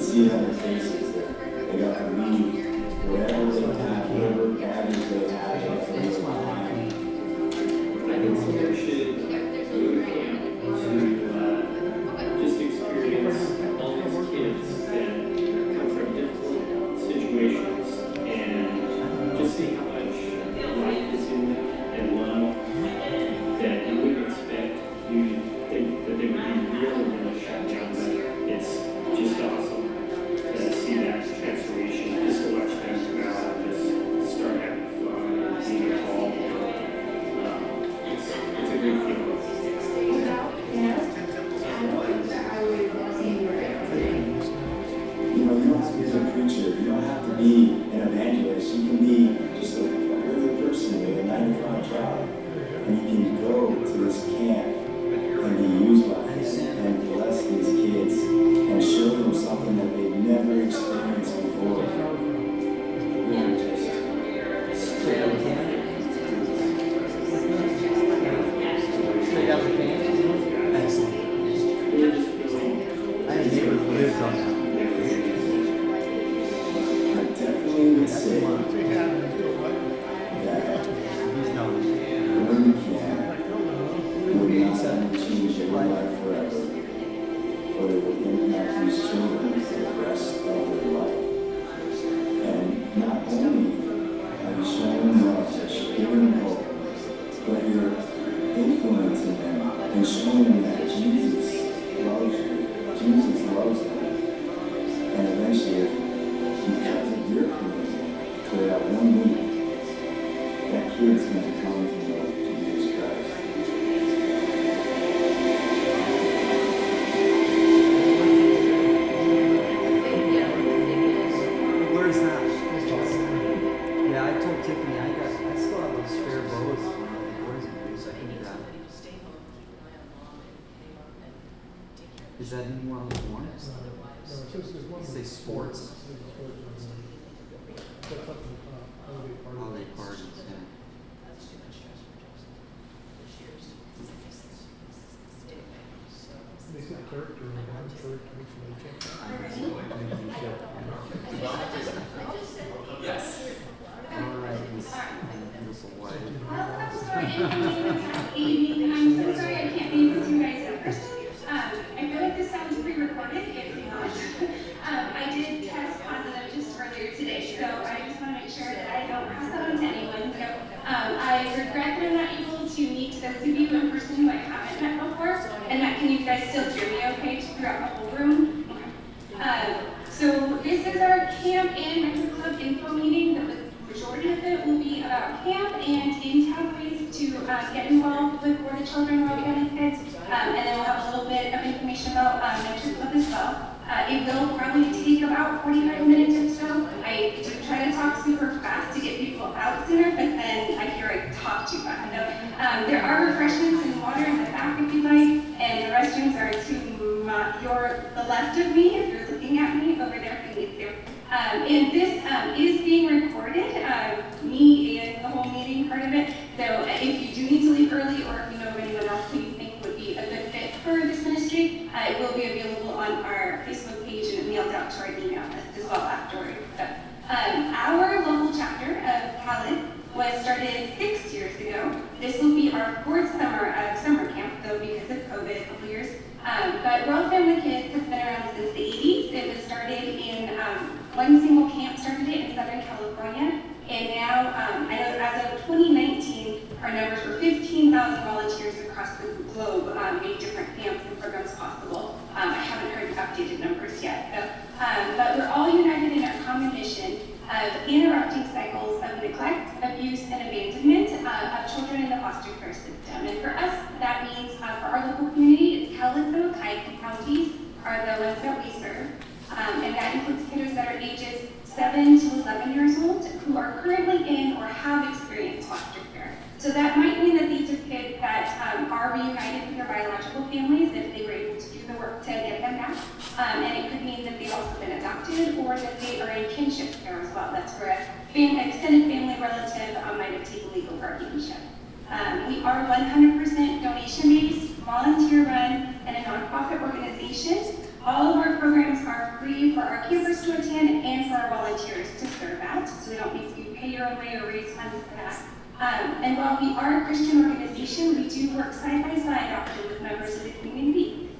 see it on their faces that they got to leave whatever they have, whatever baggage they have, they have to leave behind. I think there should go to camp to just experience all these kids that come from difficult situations and just see how much life is in them and love that you wouldn't expect. You think that they would be really, really shut down, but it's just awesome to see that transformation, just to watch them come out and just start having fun and being involved. It's a great feeling. You know, you don't have to be a preacher, you don't have to be an evangelist, you can be just a regular person with a 9-to-5 job, and you can go to this camp and be used by this and bless these kids and show them something that they've never experienced before. Really just straight out of camp. Straight out of camp? Excellent. I have never lived on that. I definitely would say that going to camp would not change your life forever, but it will impact these children for the rest of their life. And not only have you shown them love, that you're giving them hope, but you're influencing them and showing them that Jesus loves you, Jesus loves them. And eventually, because of your commitment, for that 1 week, that kid's going to come to know Jesus Christ. Where's that? Yeah, I told Tiffany I still have those spare bows. Boys can use. I can do that. Is that anywhere on the form? Say sports. Holiday parties. Yeah. They said character in one church, which they checked Yes. All right. Beautiful wife. Evening. I'm so sorry I can't meet with you guys in person. I feel like this sounds pre-recorded. It's not. I did test positive just earlier today, so I just want to make sure that I don't pass that on to anyone. So I regret that I'm not able to meet those of you in person who I haven't met before, and that can you guys still hear me okay throughout the whole room? So this is our camp and Metro Club info meeting. The majority of it will be about camp and in-town ways to get involved with Board of Children, Royal County Kids, and then we'll have a little bit of information about Metro Club as well. It will probably take about 45 minutes or so. I do try to talk super fast to get people out sooner, but then I hear I talk too fast. So, there are refreshments and water in the back if you'd like, and the restrooms are to the left of me if you're looking at me, over there if you need to. And this is being recorded, me and the whole meeting part of it. So if you do need to leave early, or if you know of anyone else who you think would be a good fit for this ministry, it will be available on our Facebook page and mailed out to our email as well afterward. So, our local chapter of Cowlitz was started 6 years ago. This will be our 4th summer of summer camp, though because of COVID a couple years. But Royal Family Kids has been around since the 80s. It was started in one single camp started it in Southern California, and now I know as of 2019, our numbers were 15,000 volunteers across the globe, made different camps and programs possible. I haven't heard the updated numbers yet, but we're all united in our common mission of interrupting cycles of neglect, abuse, and abandonment of children in the foster care system. And for us, that means for our local community, it's Cowlitz and Wahkiakum counties are the ones that we serve. And that includes kids that are ages 7 to 11 years old who are currently in or have experienced foster care. So that might mean that these are kids that are reunited with their biological families if they were able to do the work to get them back. And it could mean that they've also been adopted, or that they are in kinship care as well. That's where an extended family relative might have taken legal guardianship. We are 100% donation-based, volunteer-run, and a nonprofit organization. All of our programs are free for our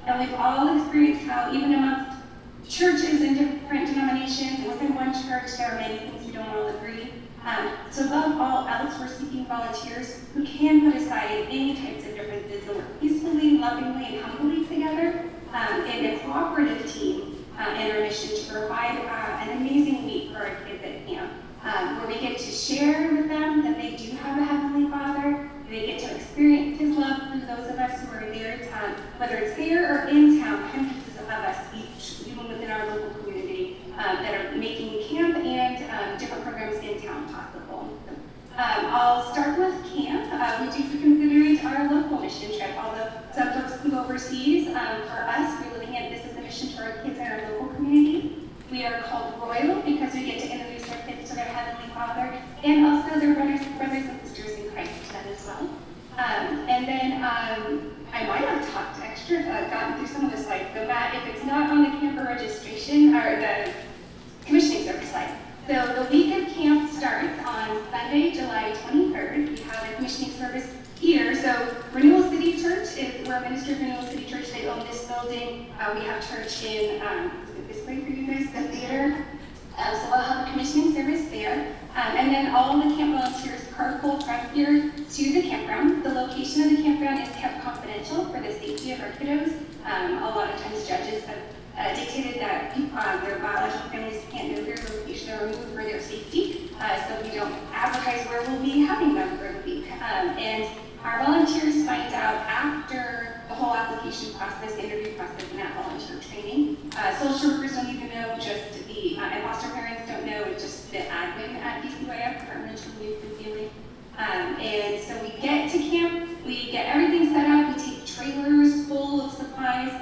And we've all experienced how even amongst churches and different denominations, and within one church, there are many things we don't all agree. So above all else, we're seeking volunteers who can put aside any types of differences and work peacefully, lovingly, and humbly together in a cooperative team in our mission to provide an amazing week for our kids at camp, where we get to share with them that they do have a Heavenly Father. They get to experience His love through those of us who are there, whether it's there or in town, hundreds of us each, even within our local community, that are making camp and different programs in town possible. I'll start with camp. We do consider it our local mission trip, although some folks can go overseas. For us, we're looking at this as a mission to our kids in our local community. We are called Royal because we get to introduce our kids to their Heavenly Father and also their brothers and sisters in Christ to them as well. And then I might have talked extra, gotten through some of the slides. So Matt, if it's not on the camper registration or the commissioning service slide. So the week of camp starts on Sunday, July 23rd. We have a commissioning service here. So Renewal City Church, we're a ministry of Renewal City Church. They own this building. We have church in, is it this way for you guys, the theater? So we'll have a commissioning service there. And then all the camp volunteers carpool from here to the campground. The location of the campground is kept confidential for the safety of our kiddos. A lot of times judges have dictated that their biological families can't know their location or remove for their safety. So we don't advertise where we'll be having them for the week. And our volunteers find out after the whole application process, interview process, and that volunteer training. Social workers don't even know, just the, and foster parents don't know, it's just the admin at DCYF, Department of Youth and Family. And so we get to camp, we get everything set up, we take trailers full of supplies,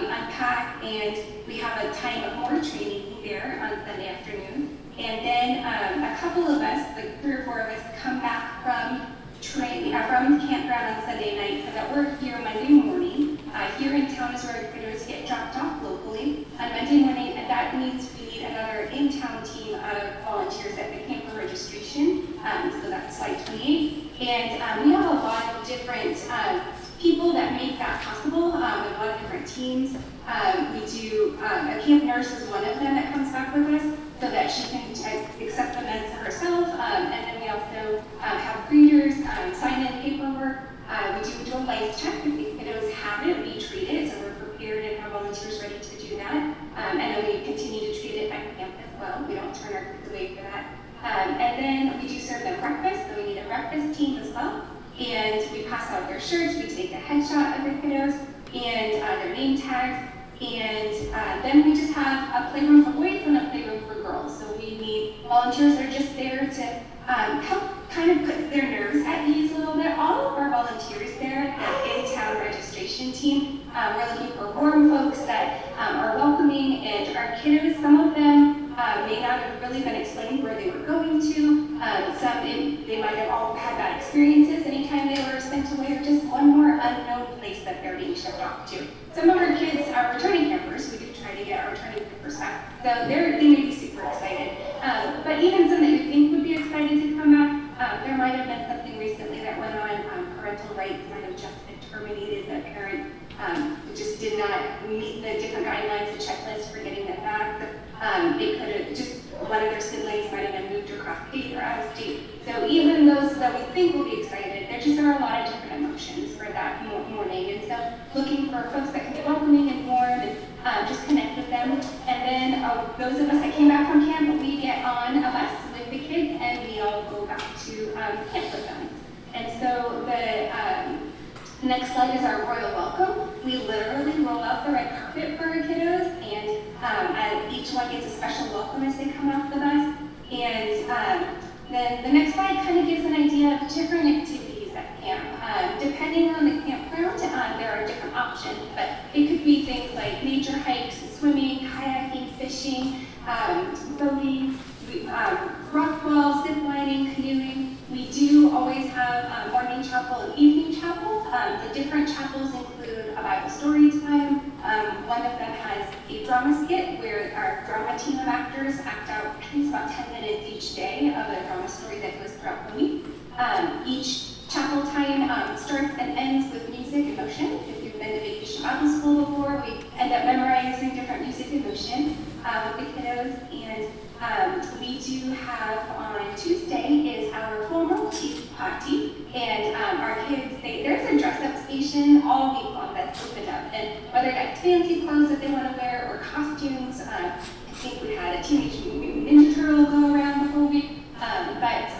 we unpack, and we have a time of more training there on Sunday afternoon. And then a couple of us, like 3 or 4 of us, come back from campground on Sunday night, so that we're here Monday morning. Here in town is where our kiddos get dropped off locally on Monday morning, and that means we need another in-town team of volunteers at the camper registration. So that's slide 28. And we have a lot of different people that make that possible. We have a lot of different teams. We do, a camp nurse is one of them that comes back with us so that she can accept the meds herself. And then we also have greeters, sign in paperwork. We do a life check. If the kiddos have it, we treat it. So we're prepared and have volunteers ready to do that. And then we continue to treat it at camp as well. We don't turn our kids away for that. And then we do serve them breakfast. So we need a breakfast team as well. And we pass out their shirts, we take a headshot of the kiddos and their name tags, and then we just have a playroom for boys and a playroom for girls. So we need volunteers that are just there to help kind of put their nerves at ease a little bit. All of our volunteers there, the in-town registration team, we're looking for warm folks that are welcoming, and our kiddos, some of them may not have really been explained where they were going to. They might have all had bad experiences anytime they were sent away, or just one more unknown place that they're being shipped off to. Some of our kids are returning campers. We do try to get our returning campers back. So they may be super excited. But even some that you think would be excited to come back, there might have been something recently that went on. Parental rights might have just been terminated. The parent just did not meet the different guidelines and checklists for getting that back. It could have just, one of their siblings might have been moved across state or out of state. So even those that we think will be excited, there just are a lot of different emotions for that morning. And so looking for folks that can be welcoming and warm and just connect with them. And then those of us that came back from camp, we get on a bus with the kids and we all go back to camp with them. And so the next slide is our royal welcome. We literally roll out the red carpet for our kiddos, and each one gets a special welcome as they come off the bus. And then the next slide kind of gives an idea of different activities at camp. Depending on the campground, there are different options, but it could be things like nature hikes, swimming, kayaking, fishing, boating, rock wall, zip lining, canoeing. We do always have morning chapel and evening chapel. The different chapels include a Bible story time. One of them has a drama skit where our drama team of actors act out, I think it's about 10 minutes each day of a drama story that goes throughout the week. Each chapel time starts and ends with music and motion. If you've been to vacation travel school before. We end up memorizing different music devotion with the kiddos. And we do have on Tuesday is our formal tea party. And our kids, there's a dress-up station all week long that's opened up. And whether that's fancy clothes that they want to wear or costumes, I think we had a Teenage Mutant Ninja Turtle go around the whole week. But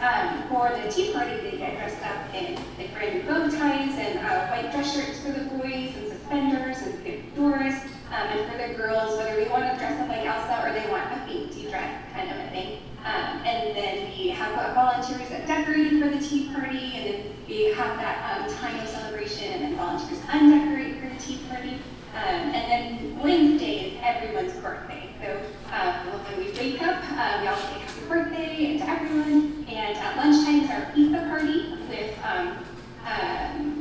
for the tea party, they get dressed up in like brand new bow ties and white dress shirts for the boys and suspenders and fedoras. And for the girls, whether they want to dress up like Elsa or they want a fancy dress kind of a thing. And then we have volunteers that decorate for the tea party, and then we have that time of celebration, and then volunteers undecorate for the tea party. And then Wednesday is everyone's birthday. So when we wake up, we all say happy birthday to everyone. And at lunchtime is our pizza party with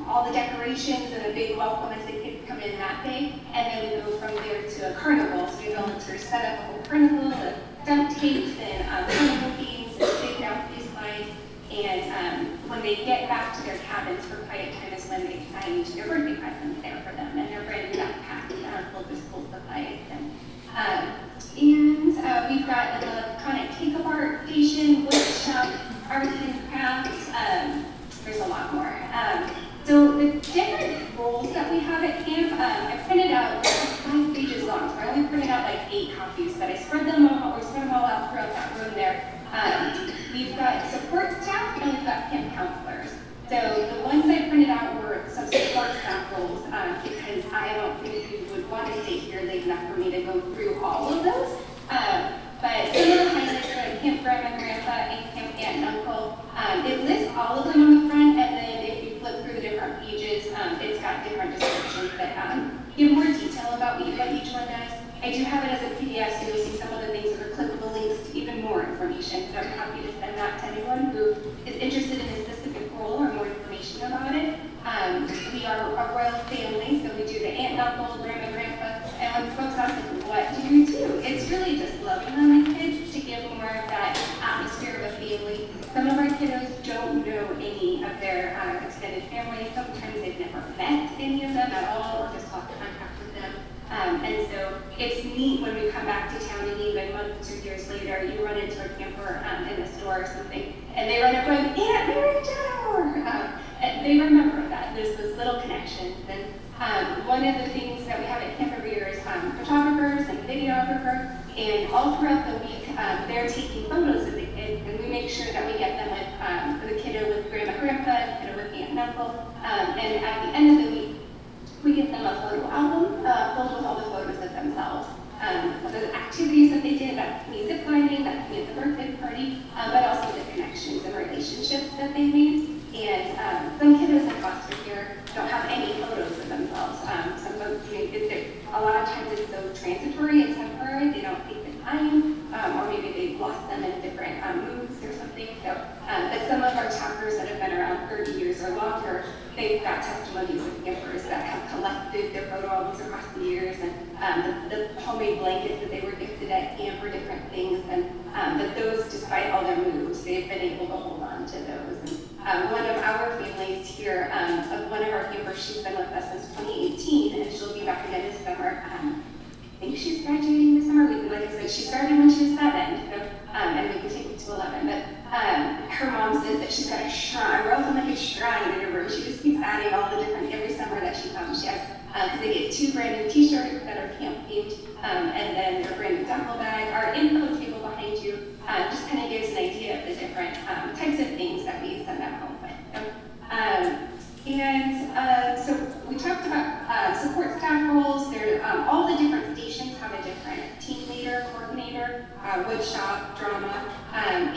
all the decorations and a big welcome as the kids come in that day. And then we go from there to a carnival. So we volunteers set up a whole carnival with dump tapes and carnival games and big bouncy slides. And when they get back to their cabins for quiet time is when they find their birthday presents there for them and their brand new backpacks filled with school supplies. And we've got an electronic take-up art station, woodshop, arts and crafts. There's a lot more. So the different roles that we have at camp, I printed out 5 pages long, so I only printed out like 8 copies, but I spread them all out throughout that room there. We've got support staff and we've got camp counselors. So the ones I printed out were some support staff roles because I don't think you would want to stay here late enough for me to go through all of those. But some of the highlights are Camp Grandma, Grandpa, and Camp Aunt and Uncle. It lists all of them on the front, and then if you flip through the different pages, it's got different descriptions that give more detail about what each one does. I do have it as a PDF, so you'll see some of the things that are clickable links to even more information. So I'm happy to send that to anyone who is interested in a specific role or more information about it. We are a royal family, so we do the aunt, uncle, grandma, grandpa, and when folks ask like, what do you do? It's really just loving on the kids to give more of that atmosphere of a family. Some of our kiddos don't know any of their extended families. Sometimes they've never met any of them at all or just lost contact with them. And so it's neat when we come back to town and even months or years later, you run into a camper in the store or something, and they run up going, Aunt Mary Jo! And they remember that. There's those little connections. And one of the things that we have at camp every year is photographers and videographers. And all throughout the week, they're taking photos of the kids, and we make sure that we get them with the kiddo with grandma, grandpa, the kiddo with aunt and uncle. And at the end of the week, we give them a photo album filled with all the photos of themselves. The activities that they did, that can be zip lining, that can be at the birthday party, but also the connections and relationships that they made. And some kiddos in foster care don't have any photos of themselves. Some folks, a lot of times it's so transitory and temporary, they don't take the time, or maybe they've lost them in different moves or something. So, but some of our chapters that have been around 30 years or longer, they've got testimonies of campers that have collected their photo albums across the years, and the homemade blankets that they were gifted at camp or different things, and that those, despite all their moves, they've been able to hold on to those. And one of our families here, one of our campers, she's been with us since 2018, and she'll be back again this summer. I think she's graduating this summer. Like I said, she started when she was 7, so, and we can take it to 11. But her mom says that she's got a shrine. We're also like a shrine in her room. She just keeps adding all the different, every summer that she comes, she has, because they get 2 brand new t-shirts that are camp themed, and then their brand new duffel bag. Our info table behind you just kind of gives an idea of the different types of things that we send them home with. So we talked about support staff roles. There, all the different stations have a different team leader, coordinator, wood shop, drama, and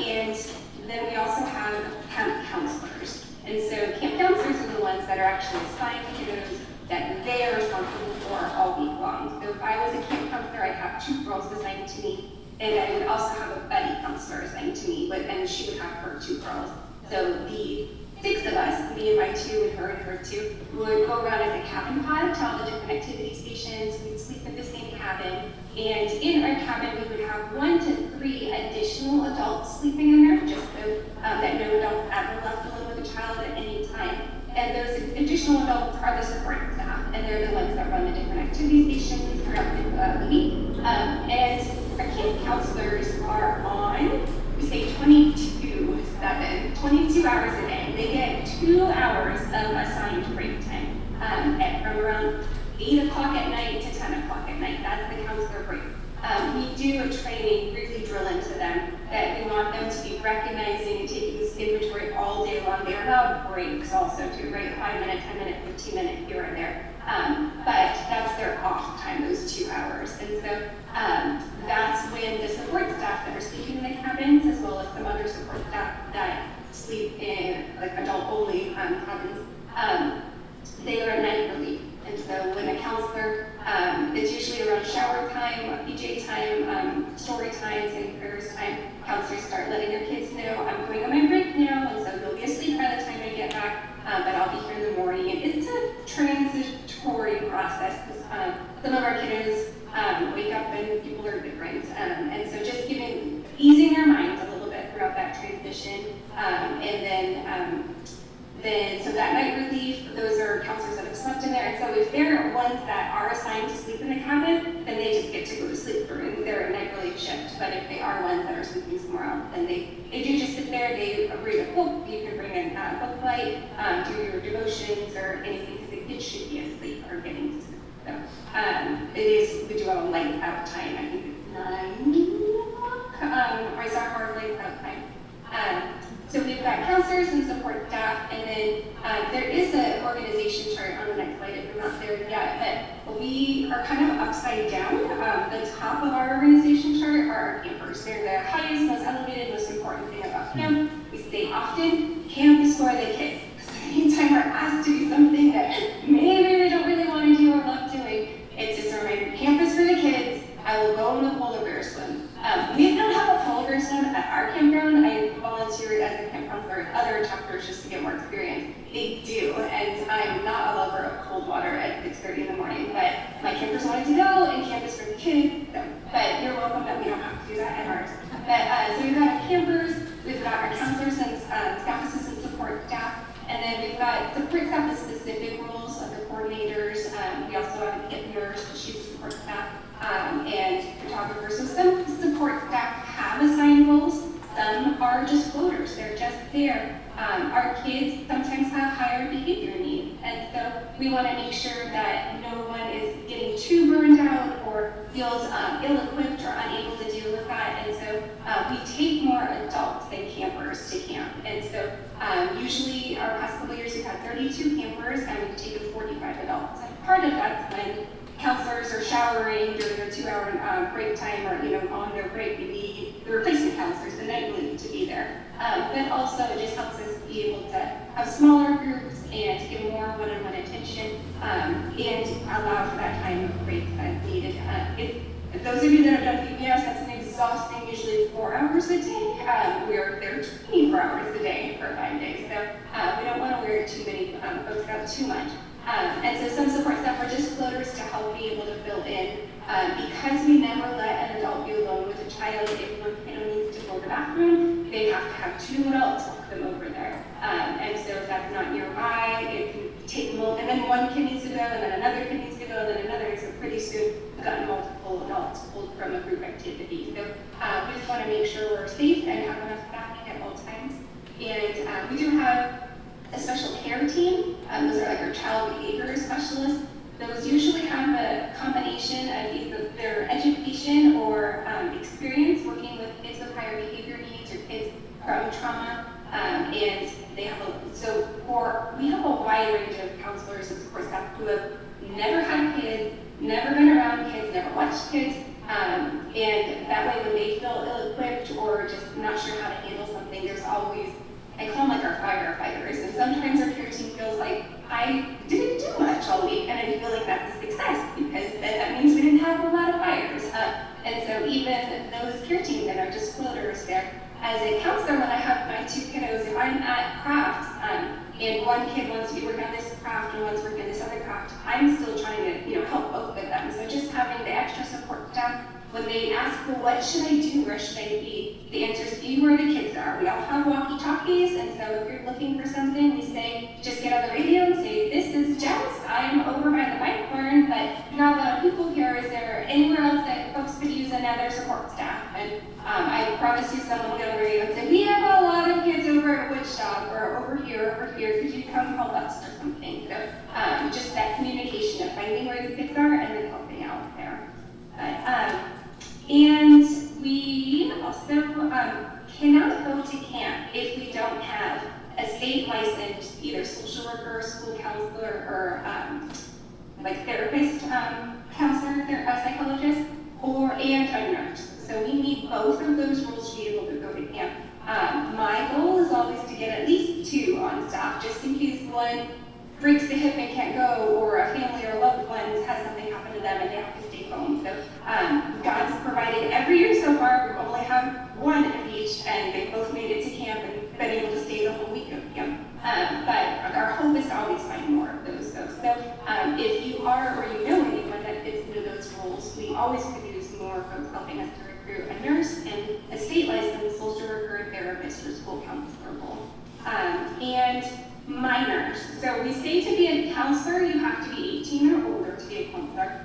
then we also have camp counselors. And so camp counselors are the ones that are actually assigned kiddos that they are responsible for all week long. So if I was a camp counselor, I'd have 2 girls assigned to me, and I would also have a buddy counselor assigned to me, and she would have her 2 girls. So the 6 of us, me and my 2 and her 2, would go around as a cabin pod to all the different activity stations. We'd sleep in the same cabin. And in our cabin, we would have 1 to 3 additional adults sleeping in there, just so that no adult ever left alone with a child at any time. And those additional adults are the support staff, and they're the ones that run the activity stations throughout the week. And our camp counselors are on, we say 22/7, 22 hours a day. They get 2 hours of assigned break time from around 8 o'clock at night to 10 o'clock at night. That's the counselor break. We do a training, really drill into them, that we want them to be recognizing and taking this inventory all day long. They are allowed breaks also too, right? 5 minute, 10 minute, 15 minute here and there. But that's their off time, those 2 hours. And so that's when the support staff that are sleeping in the cabins, as well as some other support staff that sleep in like adult only cabins, they are night relief. And so when a counselor, it's usually around shower time, PJ time, story times, and prayers time, counselors start letting their kids know, I'm going on my break now, and so they'll be asleep by the time I get back, but I'll be here in the morning. And it's a transitory process. Some of our kiddos wake up and people are different. And so just easing their minds a little bit throughout that transition. So that night relief, those are counselors that have slept in there. And so if they're ones that are assigned to sleep in the cabin, then they just get to go to sleep during their night relief shift. But if they are ones that are sleeping somewhere else, then they do just sit there, they read a book, you can bring in a book light, do your devotions or anything, because the kids should be asleep or getting to sleep. So we do have a light out time, I think it's 9 o'clock, or is our light out time. So we've got counselors and support staff, and then there is an organization chart on the next slide if you're not there yet, but we are kind of upside down. The top of our organization chart are our campers. They're the highest, most elevated, most important thing about camp. We say often, camp is for the kids. Anytime we're asked to do something that maybe we don't really want to do or love doing, it's just a reminder, camp is for the kids. I will go in the polar bear swim. We don't have a polar bear swim at our campground. I volunteered as a camp counselor at other chapters just to get more experience. They do, and I'm not a lover of cold water at 6:30 in the morning, but my campers wanted to go, and camp is for the kids, so. But you're welcome that we don't have to do that at ours. But, so we've got our campers, we've got our counselors and staff assistant support staff, and then we've got support staff with specific roles of the coordinators. We also have a kit nurse, she's a support staff, and photographers. So some support staff have assigned roles, some are just floaters, they're just there. Our kids sometimes have higher behavior needs, and so we want to make sure that no one is getting too burned out or feels ill-equipped or unable to deal with that. And so we take more adults than campers to camp. And so usually our past couple years we've had 32 campers and we've taken 45 adults. And part of that's when counselors are showering during their 2-hour break time, or on their break, we need the replacement counselors, the night relief, to be there. But also it just helps us be able to have smaller groups and to give more one-on-one attention and allow for that time of break that's needed. If those of you that have done PBS, that's an exhausting, usually 4 hours a day. We're there 24 hours a day for 5 days, so we don't want to wear too many folks out too much. And so some support staff are just floaters to help be able to fill in. Because we never let an adult be alone with a child, if one kid needs to go to the bathroom, they have to have 2 adults walk them over there. And so if that's not nearby, it can take them, and then one kid needs to go, and then another kid needs to go, and then another, so pretty soon we've gotten multiple adults pulled from a group activity. So we just want to make sure we're safe and have enough staffing at all times. And we do have a special care team. Those are like our child behavior specialists. Those usually have a combination of either their education or experience working with kids with higher behavior needs or kids from trauma. And they have we have a wide range of counselors and support staff who have never had kids, never been around kids, never watched kids. And that way when they feel ill-equipped or just not sure how to handle something, there's always, I call them like our firefighters, and sometimes our care team feels like, I didn't do much all week, and I feel like that's a success, because that means we didn't have a lot of fires. And so even those care team that are just floaters there, as a counselor, when I have my 2 kiddos, if I'm at crafts, and one kid wants to be working on this craft and one's working on this other craft, I'm still trying to help both of them. So just having the extra support staff, when they ask, well, what should I do, where should I be? The answer is be where the kids are. We all have walkie-talkies, and so if you're looking for something, we say, just get on the radio and say, this is Jess, I'm over by the bike barn, but you're not allowed to finding where the kids are and then helping out there. And we also cannot go to camp if we don't have a state licensed either social worker, school counselor, or like therapist counselor, psychologist, and a nurse. So we need both of those roles to be able to go to camp. My goal is always to get at least 2 on staff, just in case one breaks the hip and can't go, or a family or loved one has something happen to them and they have to stay home. So God's provided every year so far. We only have 1 of each, and they both made it to camp and been able to stay the whole week of camp. But our hope is to always find more of those folks. So if you are or you know anyone that fits into those roles, we always could use more folks helping us to recruit a nurse and a state licensed social worker, therapist, or school counselor role. And minors. So we say to be a counselor, you have to be 18 or older to be a counselor.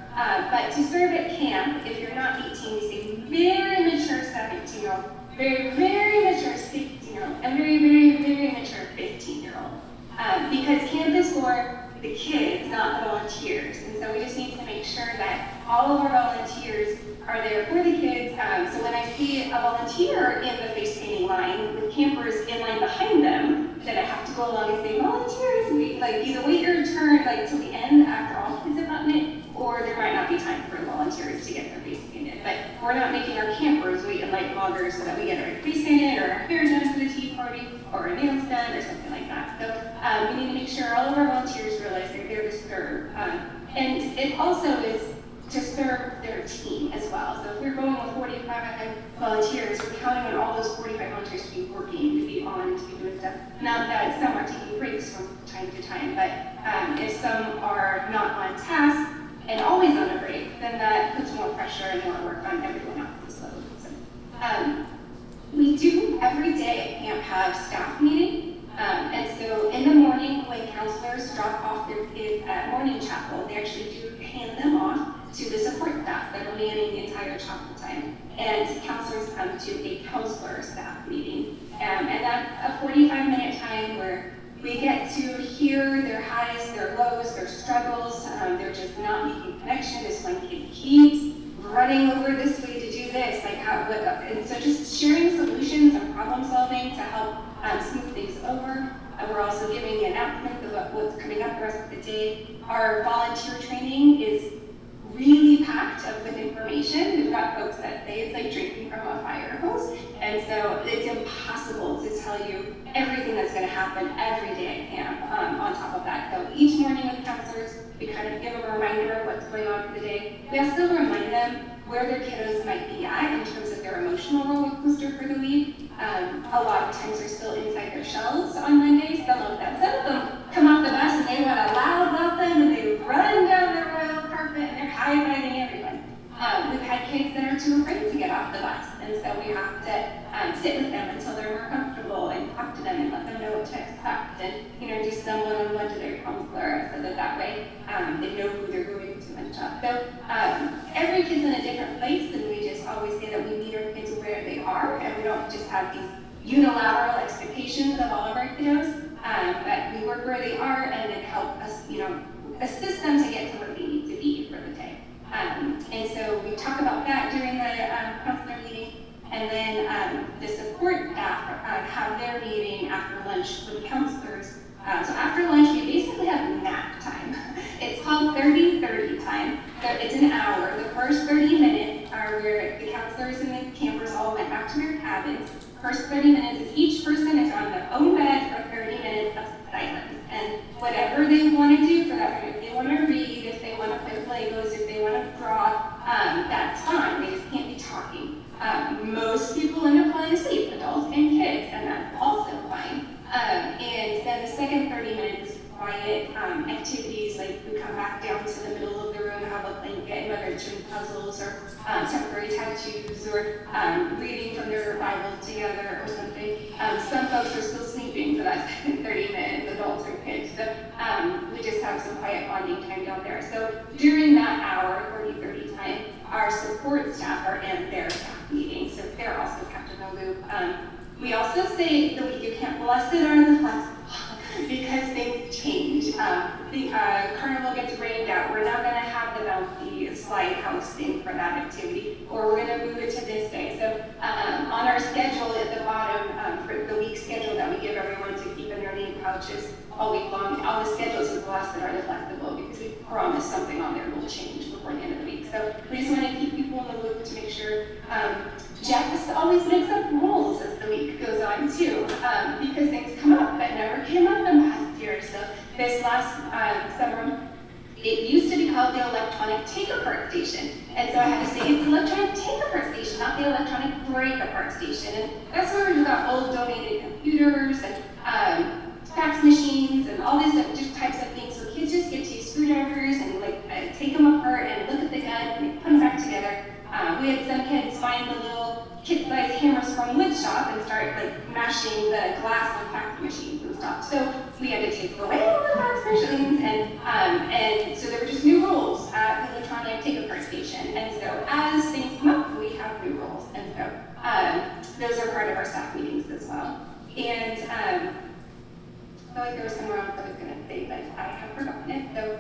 But to serve at camp, if you're not 18, we say very mature 17-year-old, very, very mature 16-year-old, and very, very, very mature 15-year-old. Because camp is for the kids, not the volunteers. And so we just need to make sure that all of our volunteers are there for the kids. So when I see a volunteer in the face painting line with campers in line behind them, then I have to go along and say, volunteers, like either wait your turn like till the end after all kids have gotten it, or there might not be time for volunteers to get their face painted. But we're not making our campers wait in like longer so that we get our face painted or our hair done for the tea party or our nails done or something like that. So we need to make sure all of our volunteers realize they're there to serve. And it also is to serve their team as well. So if we're going with 45 volunteers, we're counting on all those 45 volunteers to be working, to be on, to be doing stuff. Not that some are taking breaks from time to time, but if some are not on task and always on a break, then that puts more pressure and more work on everyone else's load. So, we do every day at camp have staff meeting. And so in the morning when counselors drop off their kids at morning chapel, they actually do hand them off to the support staff that are manning the entire chapel time. And counselors come to a counselor staff meeting. And that's a 45-minute time where we get to hear their highs, their lows, their struggles. They're just not making connection. This one kid keeps running over this way to do this. And so just sharing solutions and problem solving to help smooth things over. We're also giving the announcements of what's coming up the rest of the day. Our volunteer training is really packed up with information. We've got folks that say it's like drinking from a fire hose. And so it's impossible to tell you everything that's going to happen every day at camp on top of that. So each morning with counselors, we kind of give them a reminder of what's going on for the day. We also remind them where their kiddos might be at in terms of their emotional roller coaster for the week. A lot of times they're still inside their shells on Mondays. Some of them come off the bus and they want a loud welcome and they run down the royal carpet and they're high-fiving everyone. We've had kids that are too afraid to get off the bus, and so we have to sit with them until they're more comfortable and talk to them and let them know what to expect and introduce them one-on-one to their counselor so that way they know who they're going to and stuff. So every kid's in a different place, and we just always say that we meet our kids where they are, and we don't just have these unilateral expectations of all of our kiddos, but we work where they are and then help us, assist them to get to where they need to be for the day. And so we talk about that during the counselor meeting, and then the support staff have their meeting after lunch for the counselors. So after lunch, we basically have nap time. It's called 30-30 time. So it's an hour. The first 30 minutes are where the counselors and the campers all went back to their cabins. First 30 minutes is each person is on their own bed for 30 minutes of silence. And whatever they want to do for that, if they want to read, if they want to play with Legos, if they want to draw, that's fine. They just can't be talking. Most people end up falling asleep, adults and kids, and that's also fine. And then the second 30 minutes is quiet activities, like we come back down to the middle of the room, have a blanket, whether it's doing puzzles or temporary tattoos or reading from their Bible together or something. Some folks are still sleeping for that second 30 minutes, adults or kids. So we just have some quiet bonding time down there. So during that hour, 30-30 time, our support staff are in their staff meeting, so they're also kept in the loop. We also say the week of camp, blessed are the flexible, because things change. The carnival gets rained out. We're not going to August thing for that activity, or we're going to move it to this day. So on our schedule at the bottom, for the week schedule that we give everyone to keep in their name pouches all week long, all the schedules of the last that are deflectible, because we promise something on there will change before the end of the week. So we just want to keep people in the loop to make sure. Jeff always makes up rules as the week goes on too, because things come up that never came up in past years. So this last summer, it used to be called the electronic take-apart station. And so I had to say it's the electronic take-apart station, not the electronic break-apart station. And that's where we've got old donated computers and fax machines and all these different types of things. So kids just get to use screwdrivers and take them apart and look at the gun and put them back together. We had some kids find the little kit-sized hammers from woodshop and start mashing the glass on fax machines and stuff. So we had to take away all the fax machines, and so there were just new rules at the electronic take-apart station. And so as things come up, we have new rules, and so those are part of our staff meetings as well. And I feel like there was somewhere else I was going to say, but I have forgotten it. So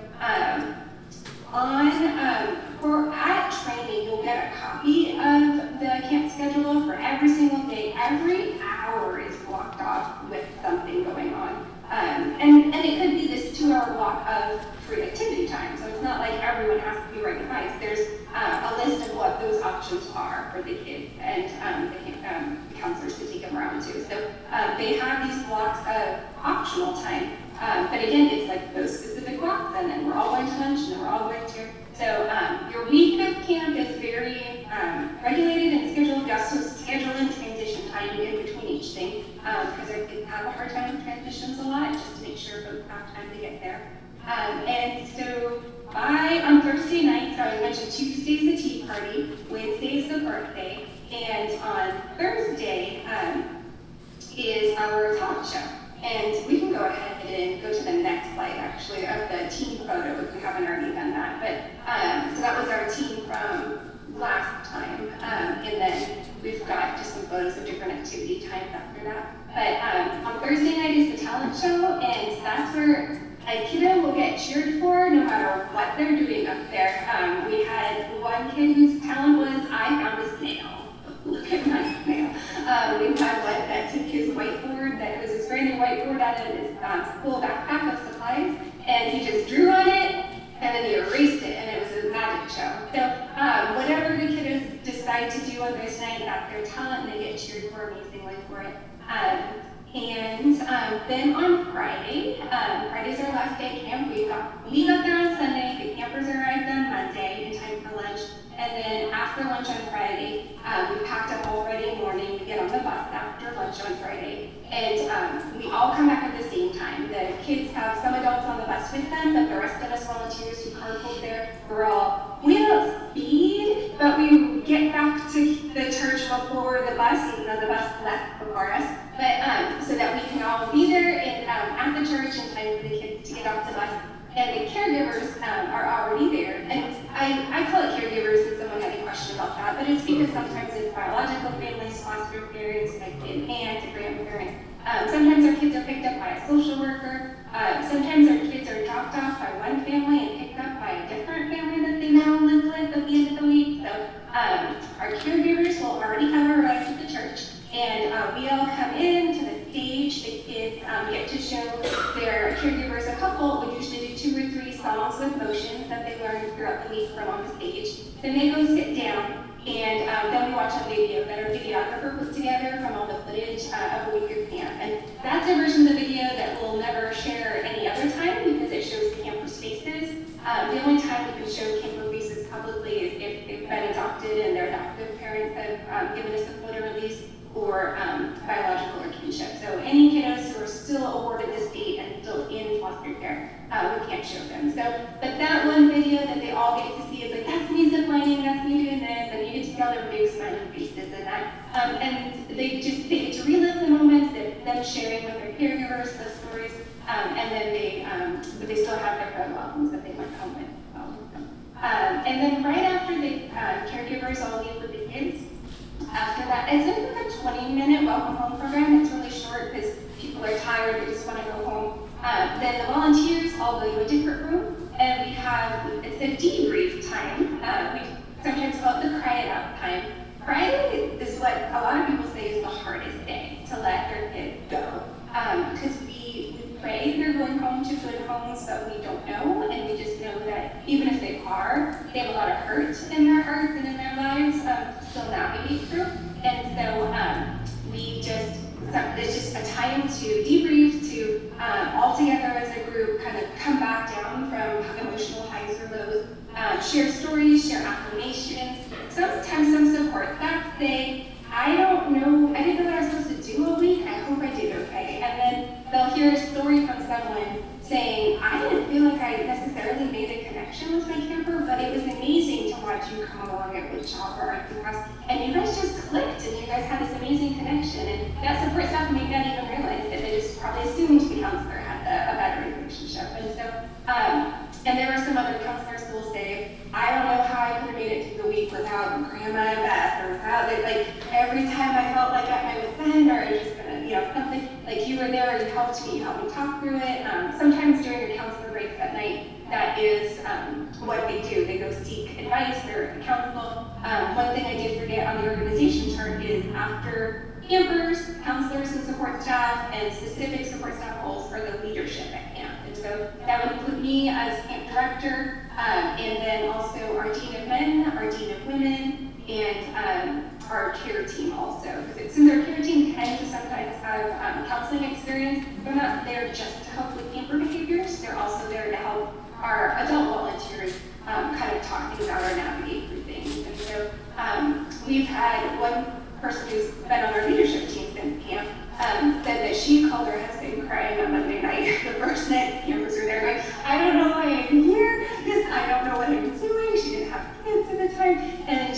at training, you'll get a copy of the camp schedule for every single day. Every hour is blocked off with something going on. And it could be this 2-hour block of free activity time. So it's not like everyone has to be riding bikes. There's a list of what those options are for the kids and the counselors to take them around to. So they have these blocks of optional time. But again, it's like those specific blocks, and then we're all going to lunch, and then we're all going to. So your week of camp is very regulated and scheduled. We also schedule in transition time in between each thing, because our kids have a hard time with transitions a lot, just to make sure folks have time to get there. And so on Thursday nights, I mentioned Tuesday is the tea party, Wednesday is the birthday, and on Thursday is our talent show. And we can go ahead and go to the next slide, actually, of the team photo, if we haven't already done that. But so that was our team from last time. And then we've got just some photos of different activity times after that. But on Thursday night is the talent show, and that's where a kiddo will get cheered for no matter what they're doing up there. We had one kid whose talent was, I found a snail. Look at my snail. We had one that took his whiteboard, that was his brand new whiteboard out of his school backpack of supplies, and he just drew on it, and then he erased it, and it was a magic show. So whatever the kiddos decide to do on Thursday night, that's their talent, and they get cheered for amazingly for it. And then on Friday, Friday's our last day at camp. We got there on Sunday, the campers arrived on Monday in time for lunch, and then after lunch on Friday, we packed up all Friday morning. We get on the bus after lunch on Friday, and we all come back at the same time. The kids have some adults on the bus with them, but the rest of us volunteers who carpool there, we don't speed, but we get back to the church before the bus, even though the bus left before us. But so that we can all be there and at the church in time for the kids to get off the bus. And the caregivers are already there. And I call it caregivers, and someone had a question about that, but it's because sometimes it's biological families, foster parents, like an aunt, a grandparent. Sometimes our kids are picked up by a social worker. Sometimes our kids are dropped off by one family and picked up by a different family that they now live with at the end of the week. So our caregivers will already have arrived at the church. And we all come in to the stage. The kids get to show their caregivers a couple. We usually do 2 or 3 songs with motions that they learn throughout the week from on the stage. Then they go sit down, and then we watch a video that our videographer put together from all the footage of a week of camp. And that's a version of the video that we'll never share any other time because it shows campers' faces. The only time we can show camper faces publicly is if they've been adopted and their adoptive parents have given us a photo release, or biological or kinship. So any kiddos who are still awarded this date and still in foster care, we can't show them. So, but that one video that they all get to see is like, that's me ziplining, that's me doing this, and you get to see all their big smiling faces and that. And they get to relive the moments, them sharing with their caregivers, the stories, and then but they still have their photo albums that they went home with. And then right after the caregivers all leave with the kids, after that, it's like a 20-minute welcome home program. It's really short because people are tired, they just want to go home. Then the volunteers all go to a different room, and it's a debrief time. time. Friday is what a lot of people say is the hardest day to let their kid go. Because we pray they're going home to good homes that we don't know, and we just know that even if they are, they have a lot of hurt in their hearts and in their lives to still navigate through. And so it's just a time to debrief, to all together as a group kind of come back down from emotional highs or lows, share stories, share affirmations, sometimes some support. That say, I didn't know what I was supposed to do all week, I hope I did okay. And then they'll hear a story from someone saying, I didn't feel like I necessarily made a connection with my camper, but it was amazing to watch you come along at woodshop or at the house, and you guys just clicked, and you guys had this amazing connection, and that support staff may not even realize that they just probably assumed the counselor had a better relationship. And so, and there are some other counselors who will say, I don't know how I could have made it through the week without Grandma and Beth, or without it, like every time I felt like I was offended, or I was just gonna, something, like you were there, you helped me talk through it. Sometimes during the counselor breaks at night, that is what they do. They go seek advice or counsel. One thing I did forget on the organization chart is after campers, counselors, and support staff, and specific support staff roles for the leadership at camp. And so that would include me as camp director, and then also our dean of men, our dean of women, and our care team also. Because since our care team tends to sometimes have counseling experience, they're not there just to help with camper behaviors, they're also there to help our adult volunteers kind of talk things out or navigate through things. And so we've had one person who's been on our leadership team since camp said that she called her husband crying on Monday night, the first night campers were there, going, I don't know why I'm here, because I don't know what I'm doing. She didn't have kids at the time, and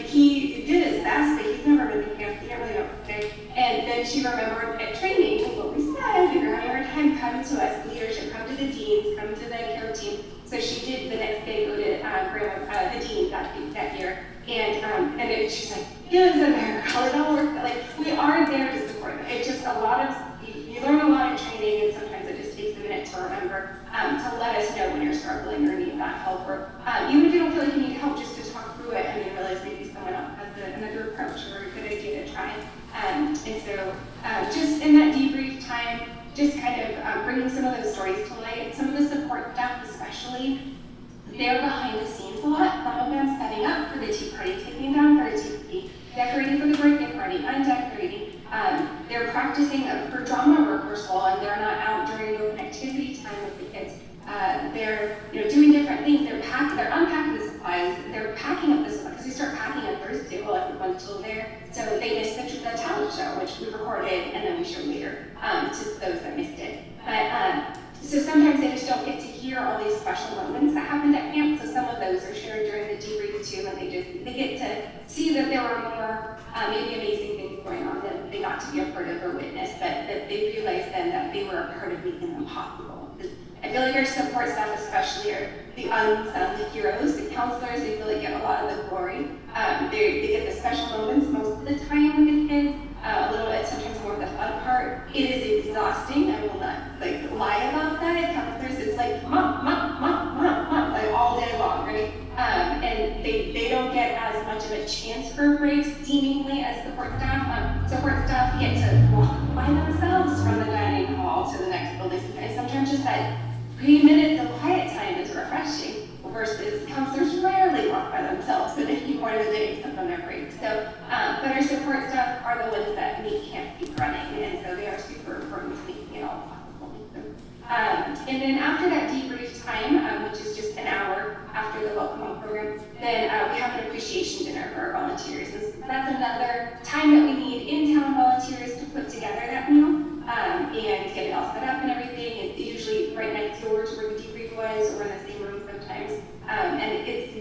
he did his best, but he's never been to camp, he didn't really know what to do. And then she remembered at training what we said, if you're having a hard time, come to us, leadership, come to the deans, come to the care team. So she did the next day go to the dean that year, and then she's like, it was a miracle, it all worked. Like, we are there to support them. It's just a lot of, you learn a lot in training, and sometimes it just takes a minute to remember to let us know when you're struggling or need that help, or even if you don't feel like you need help, just to talk through it and you realize maybe someone else has another approach or a good idea to try. And so just in that debrief time, just kind of bringing some of those stories to light. Some of the support staff especially, they're behind the scenes a lot. Some of them setting up for the tea party, taking down for the tea party, decorating for the birthday party, undecorating. They're practicing for drama rehearsal, and they're not out during the open activity time with the kids. They're doing different things. They're unpacking the supplies. They're packing up the supplies, because we start packing on Thursday while everyone's still there. So they missed the talent show, which we recorded and then we showed later to those that missed it. But so sometimes they just don't get to hear all these special moments that happened at camp. So some of those are shared during the debrief too, and they get to see that there were more maybe amazing things going on that they got to be a part of or witness, but that they realized then that they were a part of making them possible. I feel like our support staff especially are the unsung heroes. The counselors, they really get a lot of the glory. They get the special moments most of the time with the kids. A little bit, sometimes more of the fun part. It is exhausting. I will not lie about that. Counselors, it's like mom, like all day long, right? And they don't get as much of a chance for breaks, seemingly, as support staff. Support staff get to walk by themselves from the dining hall to the next building. And sometimes just that 3 minutes of quiet time is refreshing. Versus counselors rarely walk by themselves, but they keep more of the day except on their breaks. So, but our support staff are the ones that make camp keep running, and so they are super important to making it all possible. And then after that debrief time, which is just an hour after the Welcome Home program, then we have an appreciation dinner for our volunteers. And that's another time that we need in-town volunteers to put together that meal and get it all set up and everything. It's usually right next door to where the debrief was, or in the same room sometimes. And it's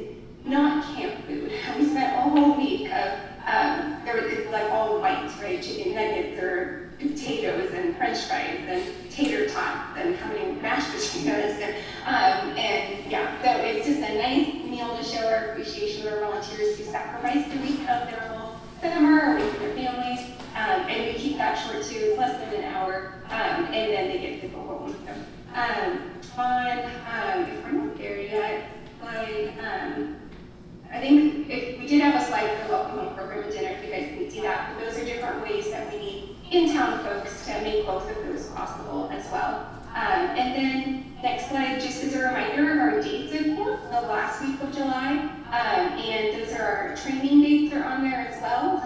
not camp food. We spent a whole week of, it's like all white, right? Chicken nuggets or potatoes and french fries and tater tots and how many mashed potatoes. And yeah, so it's just a nice meal to show our appreciation to our volunteers who sacrificed a week of their whole summer or with their families. And we keep that short too, it's less than an hour, and then they get to go home. So, if we're not there yet, I think if we did the last week of July, and those are our training dates are on there as well.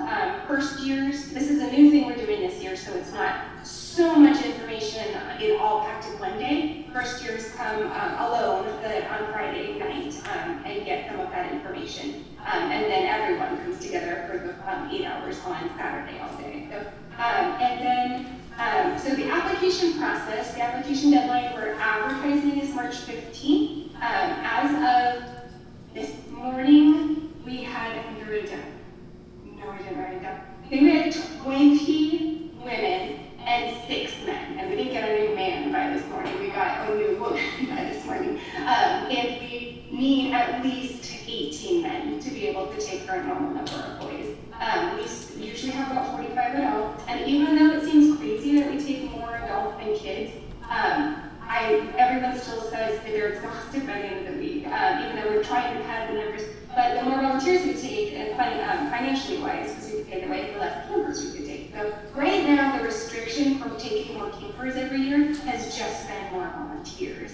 First years, this is a new thing we're doing this year, so it's not so much information in all packed in one day. First years come alone on Friday night and get some of that information. And then everyone comes together for the 8 hours on Saturday all day. So the application process, the application deadline for advertising is March 15th. As of this morning, we had, I think I wrote it down. No, I didn't write it down. I think we had 20 women and 6 men. And we didn't get a new man by this morning. We got a new woman by this morning. And we need at least 18 men to be able to take our normal number of boys. We usually have about 45 adults, and even though it seems crazy that we take more adults than kids, everyone still says that they're exhausted by the end of the week, even though we're trying to pad the numbers. But the more volunteers we take, and financially wise, because we pay the way, the less campers we could take. So right now, the restriction from taking more campers every year has just been more volunteers.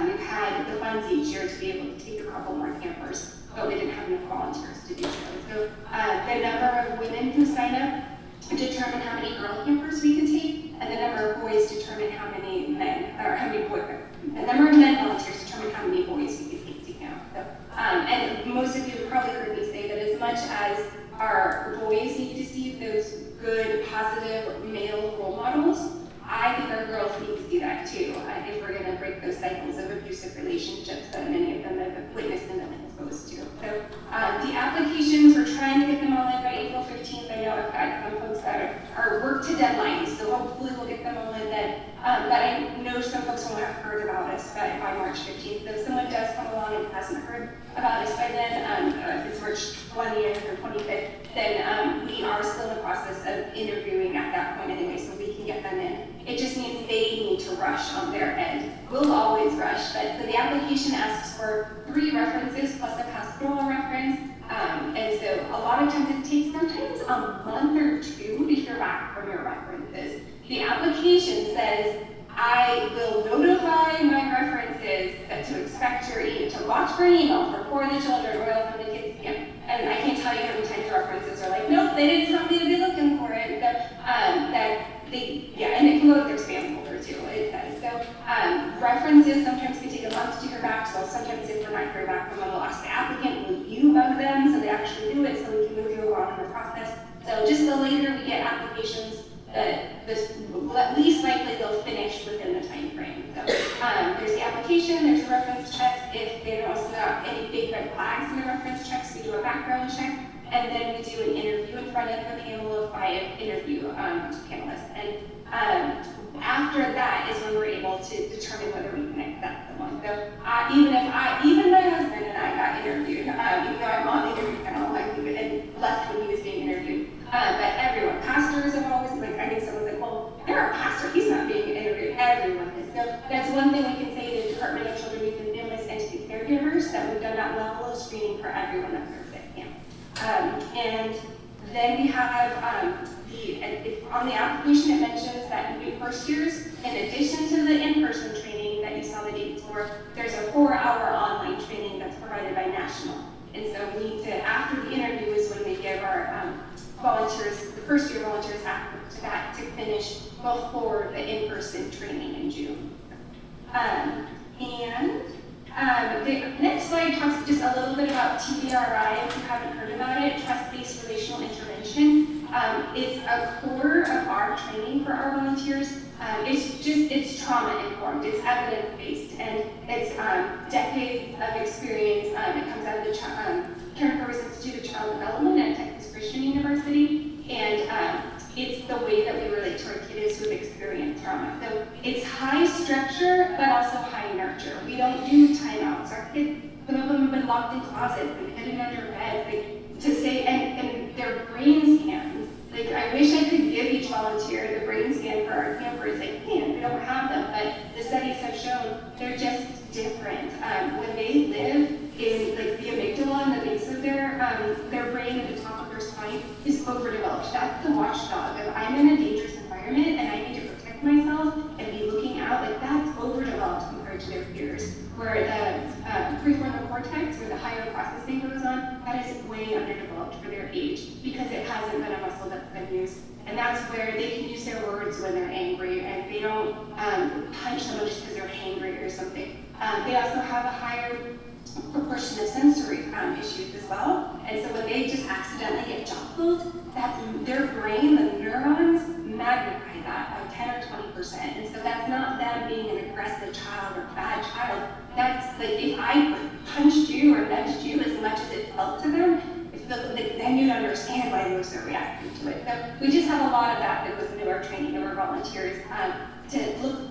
We've had the funds each year to be able to take a couple more campers, but we didn't have enough volunteers to do so. So the number of women who sign up determine how many girl campers we can take, and the number of boys determine how many men, or how many boys, the number of men volunteers determine how many boys we can take to camp. So, and most of you have probably heard me say that as much as our boys need to see those good, positive male role models, I think our girls need to see that too, if we're going to break those cycles of abusive relationships that many of them have witnessed and been exposed to. So the applications, we're trying to get them all in by April 15th. I know I've got some folks that are work to deadlines, so hopefully we'll get them all in then. But I know some folks won't have heard about us by March 15th. If someone does come along and hasn't heard about us by then, if it's March 20th or 25th, then we are still in the process of interviewing at that point anyway, so we can get them in. It just means they need to rush on their end. We'll always rush, but so the application asks for 3 references plus a pastoral reference. And so a lot of times it takes sometimes a month or 2 to hear back from your references. The application says, I will notify my references that to expect your email, to watch for an email for the children, Royal Family Kids Camp. And I can't tell you how many times your references are like, nope, they didn't tell me to be looking for it. And it can go to their spam folder too, it says. So references sometimes can take a month to hear back, so sometimes if we're not hearing back from them, we'll ask the applicant, will you bug them so they actually do it so we can move you along in the process. So just the later we get applications, the least likely they'll finish within the time frame. So there's the application, there's a reference check. If they're also not any big red flags in the reference checks, we do a background check. And then we do an interview in front of a panel of 5 interview panelists. And after that is when we're able to determine whether we can accept someone. So even my husband and I got interviewed, even though I'm on the interview panel, and left when he was being interviewed. But everyone, pastors have always, I think someone's like, well, you're a pastor, he's not being interviewed. Everyone is. So that's one thing we can say to the Department of Children, Youth, and Families, and to the caregivers, that we've done that level of screening for everyone that serves at camp. And then we have on the application it mentions that new first years, in addition to the in-person training that you saw the dates for, there's a 4-hour online training that's provided by National. And so we need to, after the interview is when we give our volunteers, the first year volunteers after that to finish before the in-person training in June. The next slide talks just a little bit about TBRI, if you haven't heard about it, trust-based relational intervention. It's a core of our training for our volunteers. It's trauma-informed, it's evidence-based, and it's decades of experience. It comes out of the Karen Purvis Institute of Child Development at Texas Christian University, and it's the way that we relate to our kids who have experienced trauma. So it's high structure, but also high nurture. We don't do timeouts. Our kids, some of them have been locked in closets and hidden under beds, to say, and their brain scans. I wish I could give each volunteer the brain scan for our campers. I can't, we don't have them, but the studies have shown they're just different. When they live in the amygdala and the base of their brain at the top of their spine is overdeveloped. That's the watchdog. If I'm in a dangerous environment and I need to protect myself and be looking out, that's overdeveloped compared to their peers. Where the prefrontal cortex cortex, where the higher processing goes on, that is way underdeveloped for their age because it hasn't been a muscle that's been used. And that's where they can use their words when they're angry, and they don't punch someone just because they're hangry or something. They also have a higher proportion of sensory issues as well. And so when they just accidentally get junk fooled, that's their brain, the neurons, magnify that by 10 or 20%. And so that's not them being an aggressive child or bad child. That's like if I punched you or nudged you as much as it felt to them, then you'd understand why those are reacting to it. So we just have a lot of that goes into our training of our volunteers to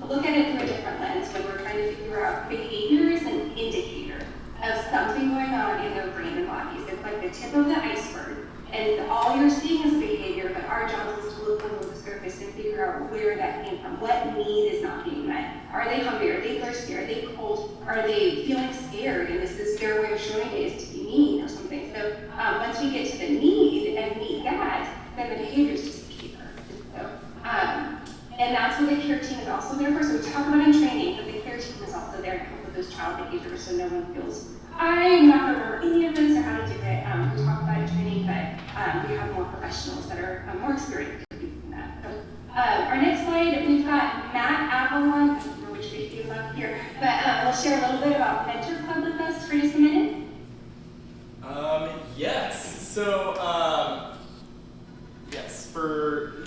look at it through a different lens when we're trying to figure out behavior is an indicator of something going on in their brain and bodies. It's like the tip of the iceberg. And all you're seeing is behavior, but our job is to look under the surface and figure out where that came from. What need is not being met? Are they hungry? Are they thirsty? Are they cold? Are they feeling scared? And this is their way of showing it is to be mean or something. So once we get to the need and meet that, then the behavior is just keeper. So, and that's what the care team is also there for. So we talk about in training, but the care team is also there to help with those child behaviors so no one feels, I'm not going to remember any of this or how to do it. We talk about it in training, but we have more professionals that are more experienced in that. So, our next slide, we've got Matt Avalon, I don't remember which video you love here, but we'll share a little bit about Mentor Club with us for just a minute. Yes. So, yes, for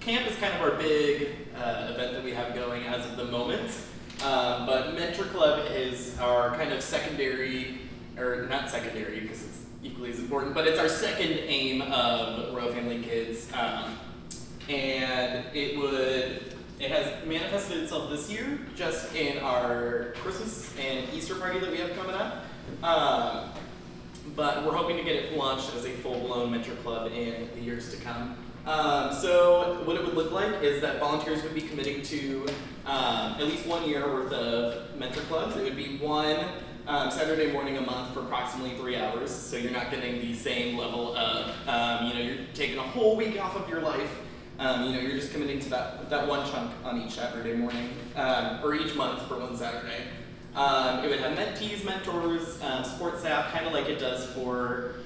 camp is kind of our big event that we have going as of the moment. But Mentor Club is our kind of secondary, or not secondary because it's equally as important, but it's our second aim of Royal Family Kids. And it has manifested itself this year just in our Christmas and Easter party that we have coming up. But we're hoping to get it launched as a full-blown Mentor Club in the years to come. So what it would look like is that volunteers would be committing to at least 1 year worth of Mentor Clubs. It would be one Saturday morning a month for approximately 3 hours. So you're not getting the same level of, you're taking a whole week off of your life. You're just committing to that one chunk on each Saturday morning, or each month for one Saturday. It would have mentees, mentors, support staff, kind of like it does for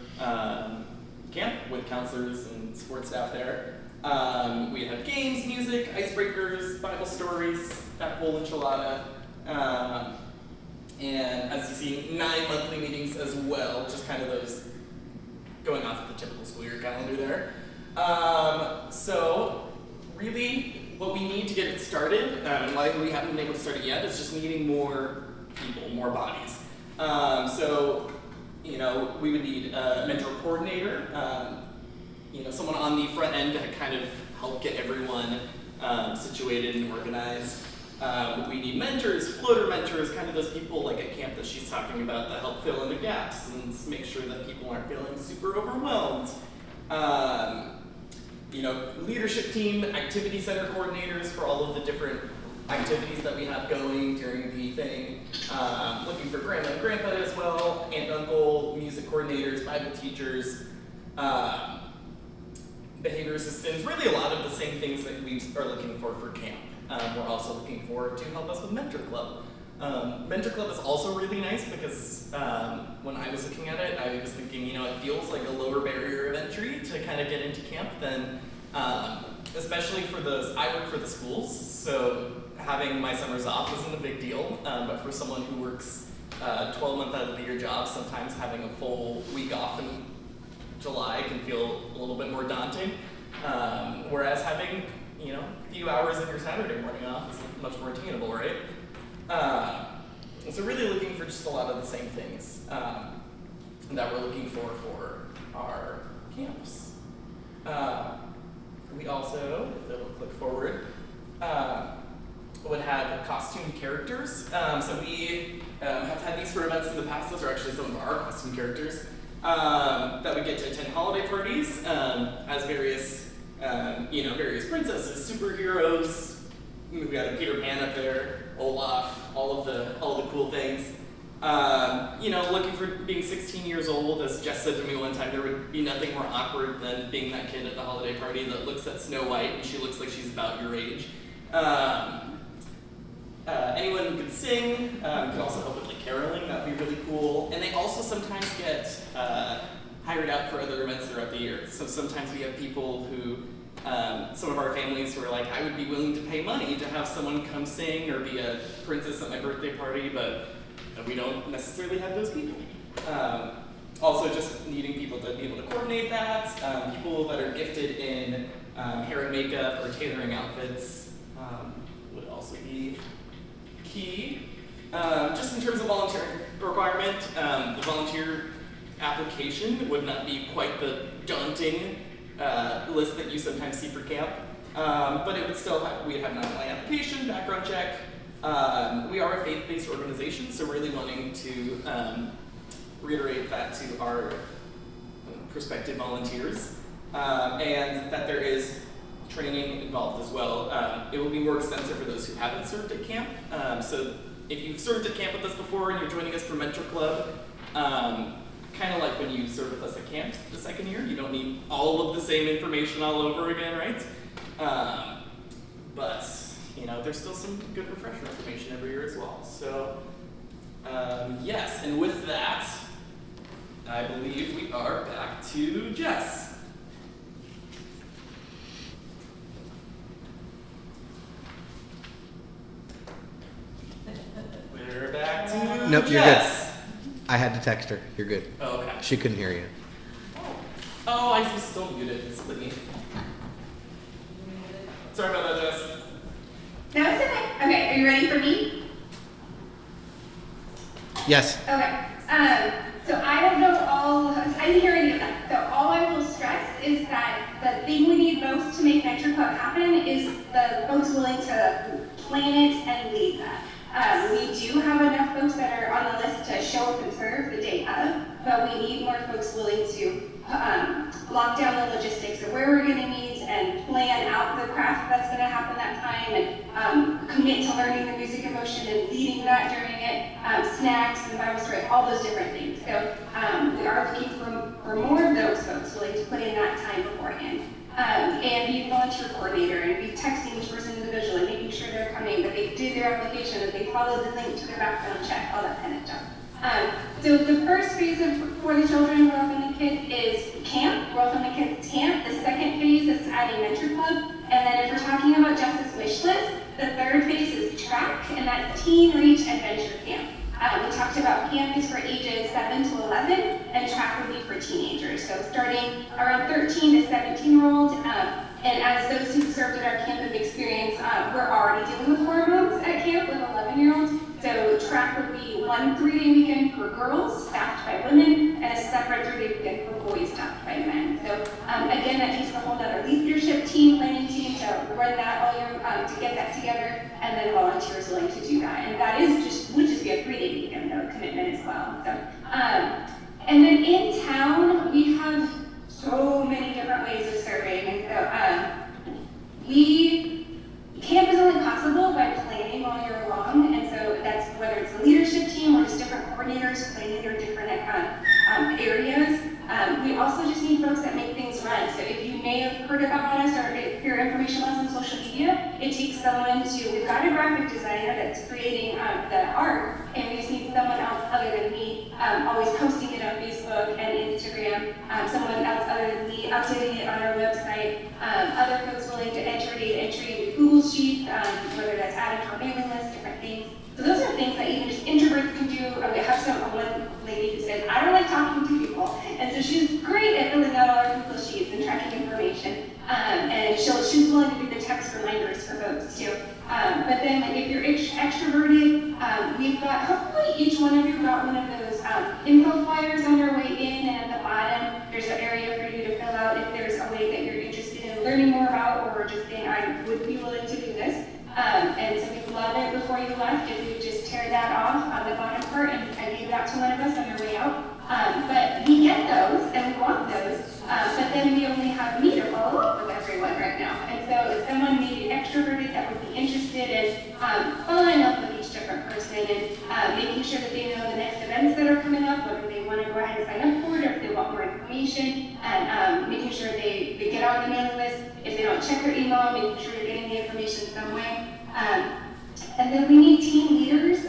camp with counselors and support staff there. We'd have games, music, icebreakers, Bible stories, that whole enchilada. And as you see, 9 monthly meetings as well, just kind of those going off the typical school year calendar there. So really what we need to get it started, and why we haven't been able to start it yet, is just needing more people, more bodies. So, we would need a mentor coordinator, someone on the front end to kind of help get everyone situated and organized. We need mentors, floater mentors, kind of those people like at camp that she's talking about that help fill in the gaps and make sure that people aren't feeling super overwhelmed. Leadership team, activity center coordinators for all of the different activities that we have going during the thing. Looking for grandma and grandpa as well, aunt and uncle, music coordinators, Bible teachers, behavior assistants, really a lot of the same things that we are looking for camp. We're also looking for to help us with Mentor Club. Mentor Club is also really nice because when I was looking at it, I was thinking, it feels like a lower barrier of entry to kind of get into camp than, especially for I work for the schools, so having my summers off isn't a big deal, but for someone who works 12-month out of the year jobs, sometimes having a full week off in July can feel a little bit more daunting, whereas having, a few hours of your Saturday morning off is much more attainable, right? So really looking for just a lot of the same things that we're looking for our camps. We also, if it'll click forward, would have costume characters. So we have had these for events in the past. Those are actually some of our costume characters that would get to attend holiday parties as various princesses, superheroes. We've got a Peter Pan up there, Olaf, all of the cool things. Looking for being 16 years old, as Jess said to me one time, there would be nothing more awkward than being that kid at the holiday party that looks at Snow White and she looks like she's about your age. Anyone who could sing, could also help with caroling, that would be really cool. And they also sometimes get hired out for other events throughout the year. So sometimes we have people who, some of our families who are like, I would be willing to pay money to have someone come sing or be a princess at my birthday party, but we don't necessarily have those people. Also just needing people to be able to coordinate that, people that are gifted in hair and makeup or tailoring outfits would also be key. Just in terms of volunteer requirement, the volunteer application would not be quite the daunting list that you sometimes see for camp, but it would still have, we'd have an online application, background check. We are a faith-based organization, so really wanting to reiterate that to our prospective volunteers, and that there is training involved as well. It will be more extensive for those who haven't served at camp. So if you've served at camp with us before and you're joining us for Mentor Club, kind of like when you serve with us at camp the second year, you don't need all of the same information all over again, right? But you know, there's still some good refresher information every year as well. So yes, and with that, I believe we are back to Jess. We're back to Nope, you're Jess. good. I had to text her. You're good. Oh, okay. She couldn't hear you. Oh, I was still muted. It's with me. Sorry about that, Jess. No, it's okay. Okay, are you ready for me? Yes. Okay. So I don't know I didn't hear any of that. So all I will stress is that the thing we need most to make Mentor Club happen is the folks willing to plan it and lead that. We do have enough folks that are on the list to show up and serve the day of, but we need more folks willing to lock down the logistics of where we're going to meet and plan out the craft that's going to happen that time, and commit to learning the music emotion and leading that during it, snacks and Bible story, all those different things. So we are looking for more of those folks willing to put in that time beforehand. And be a volunteer coordinator and be texting each person individually, making sure they're coming, that they did their application, that they followed the link to their background check, all that kind of stuff. So the first phase for the children who are welcome the kids is camp. We're welcome the kids camp. The second phase is adding Mentor Club. And then if we're talking about Jess's wish list, the third phase is track, and that's Teen Reach Adventure Camp. We talked about camp is for ages 7 to 11, and track would be for teenagers. So starting around 13 to 17-year-olds, and as those who served at our camp have experienced, we're already dealing with hormones at camp with 11-year-olds. So track would be one 3-day weekend for girls, staffed by women, and a separate 3-day weekend for boys, staffed by men. So again, that takes a whole other leadership team, planning team to run that all year, to get that together, and then volunteers willing to do that. And that would just be a 3-day weekend though, commitment as well. So, and then in town, we have so many different ways of serving. And so camp is only possible by planning all year long, and so that's whether it's the leadership team or just different coordinators planning their different areas. We also just need folks that make things run. So if you may have heard about us or if your information was on social media, it takes someone we've got a graphic designer that's creating the art, and we just need someone else other than me always posting it on Facebook and Instagram, someone else other than me updating it on our website, other folks willing to entry into Google Sheets, whether that's added to our mailing list, different things. So those are things that even just introverts can do. We have one lady who says, I don't like talking to people. And so she's great at filling out all our Google Sheets and tracking information. And she's willing to do the text reminders for folks too. But then if you're extroverted, we've got, hopefully each one of you got one of those info flyers on your way in, and at the bottom, there's an area for you to fill out if there's a way that you're interested in learning more about, or just saying, I would be willing to do this. And so we'd love it before you left if you would just tear that off on the bottom part and give that to one of us on your way out. But we get those, and we want those, but then we only have me to follow up with everyone right now. And so if someone may be extroverted that would be interested in following up with each different person and making sure that they know the next events that are coming up, whether they want to go ahead and sign up for it or if they want more information, and making sure they get on the mailing list. If they don't check their email, making sure they're getting the information some way. And then we need team leaders.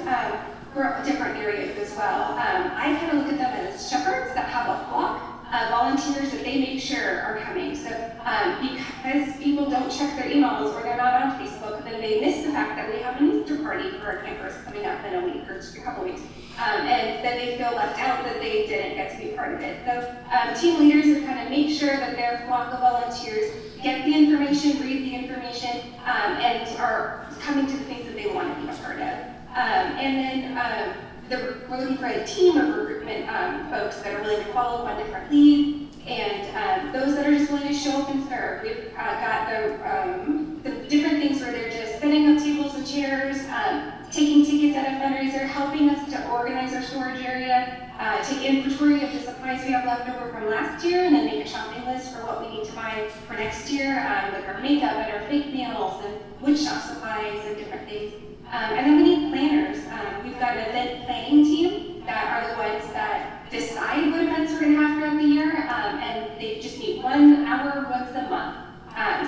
for different areas as well. I kind of look at them as shepherds that have a flock of volunteers that they make sure are coming. So because people don't check their emails or they're not on Facebook, then they miss the fact that we have an Easter party for our campers coming up in a week or a couple weeks. And then they feel left out that they didn't get to be part of it. So team leaders have kind of make sure that their flock of volunteers get the information, read the information, and are coming to the things that they want to be a part of. And then we're looking for a team of recruitment folks that are willing to follow up on different leads, and those that are just willing to show up and serve. We've got the different things where they're just setting up tables and chairs, taking tickets at a fundraiser, helping us to organize our storage area, take inventory of the supplies we have left over from last year, and then make a shopping list for what we need to buy for next year, like our makeup and our fake nails and woodshop supplies and different things. And then we need planners. We've got an event planning team that are the ones that decide what events we're going to have throughout the year, and they just meet 1 hour once a month.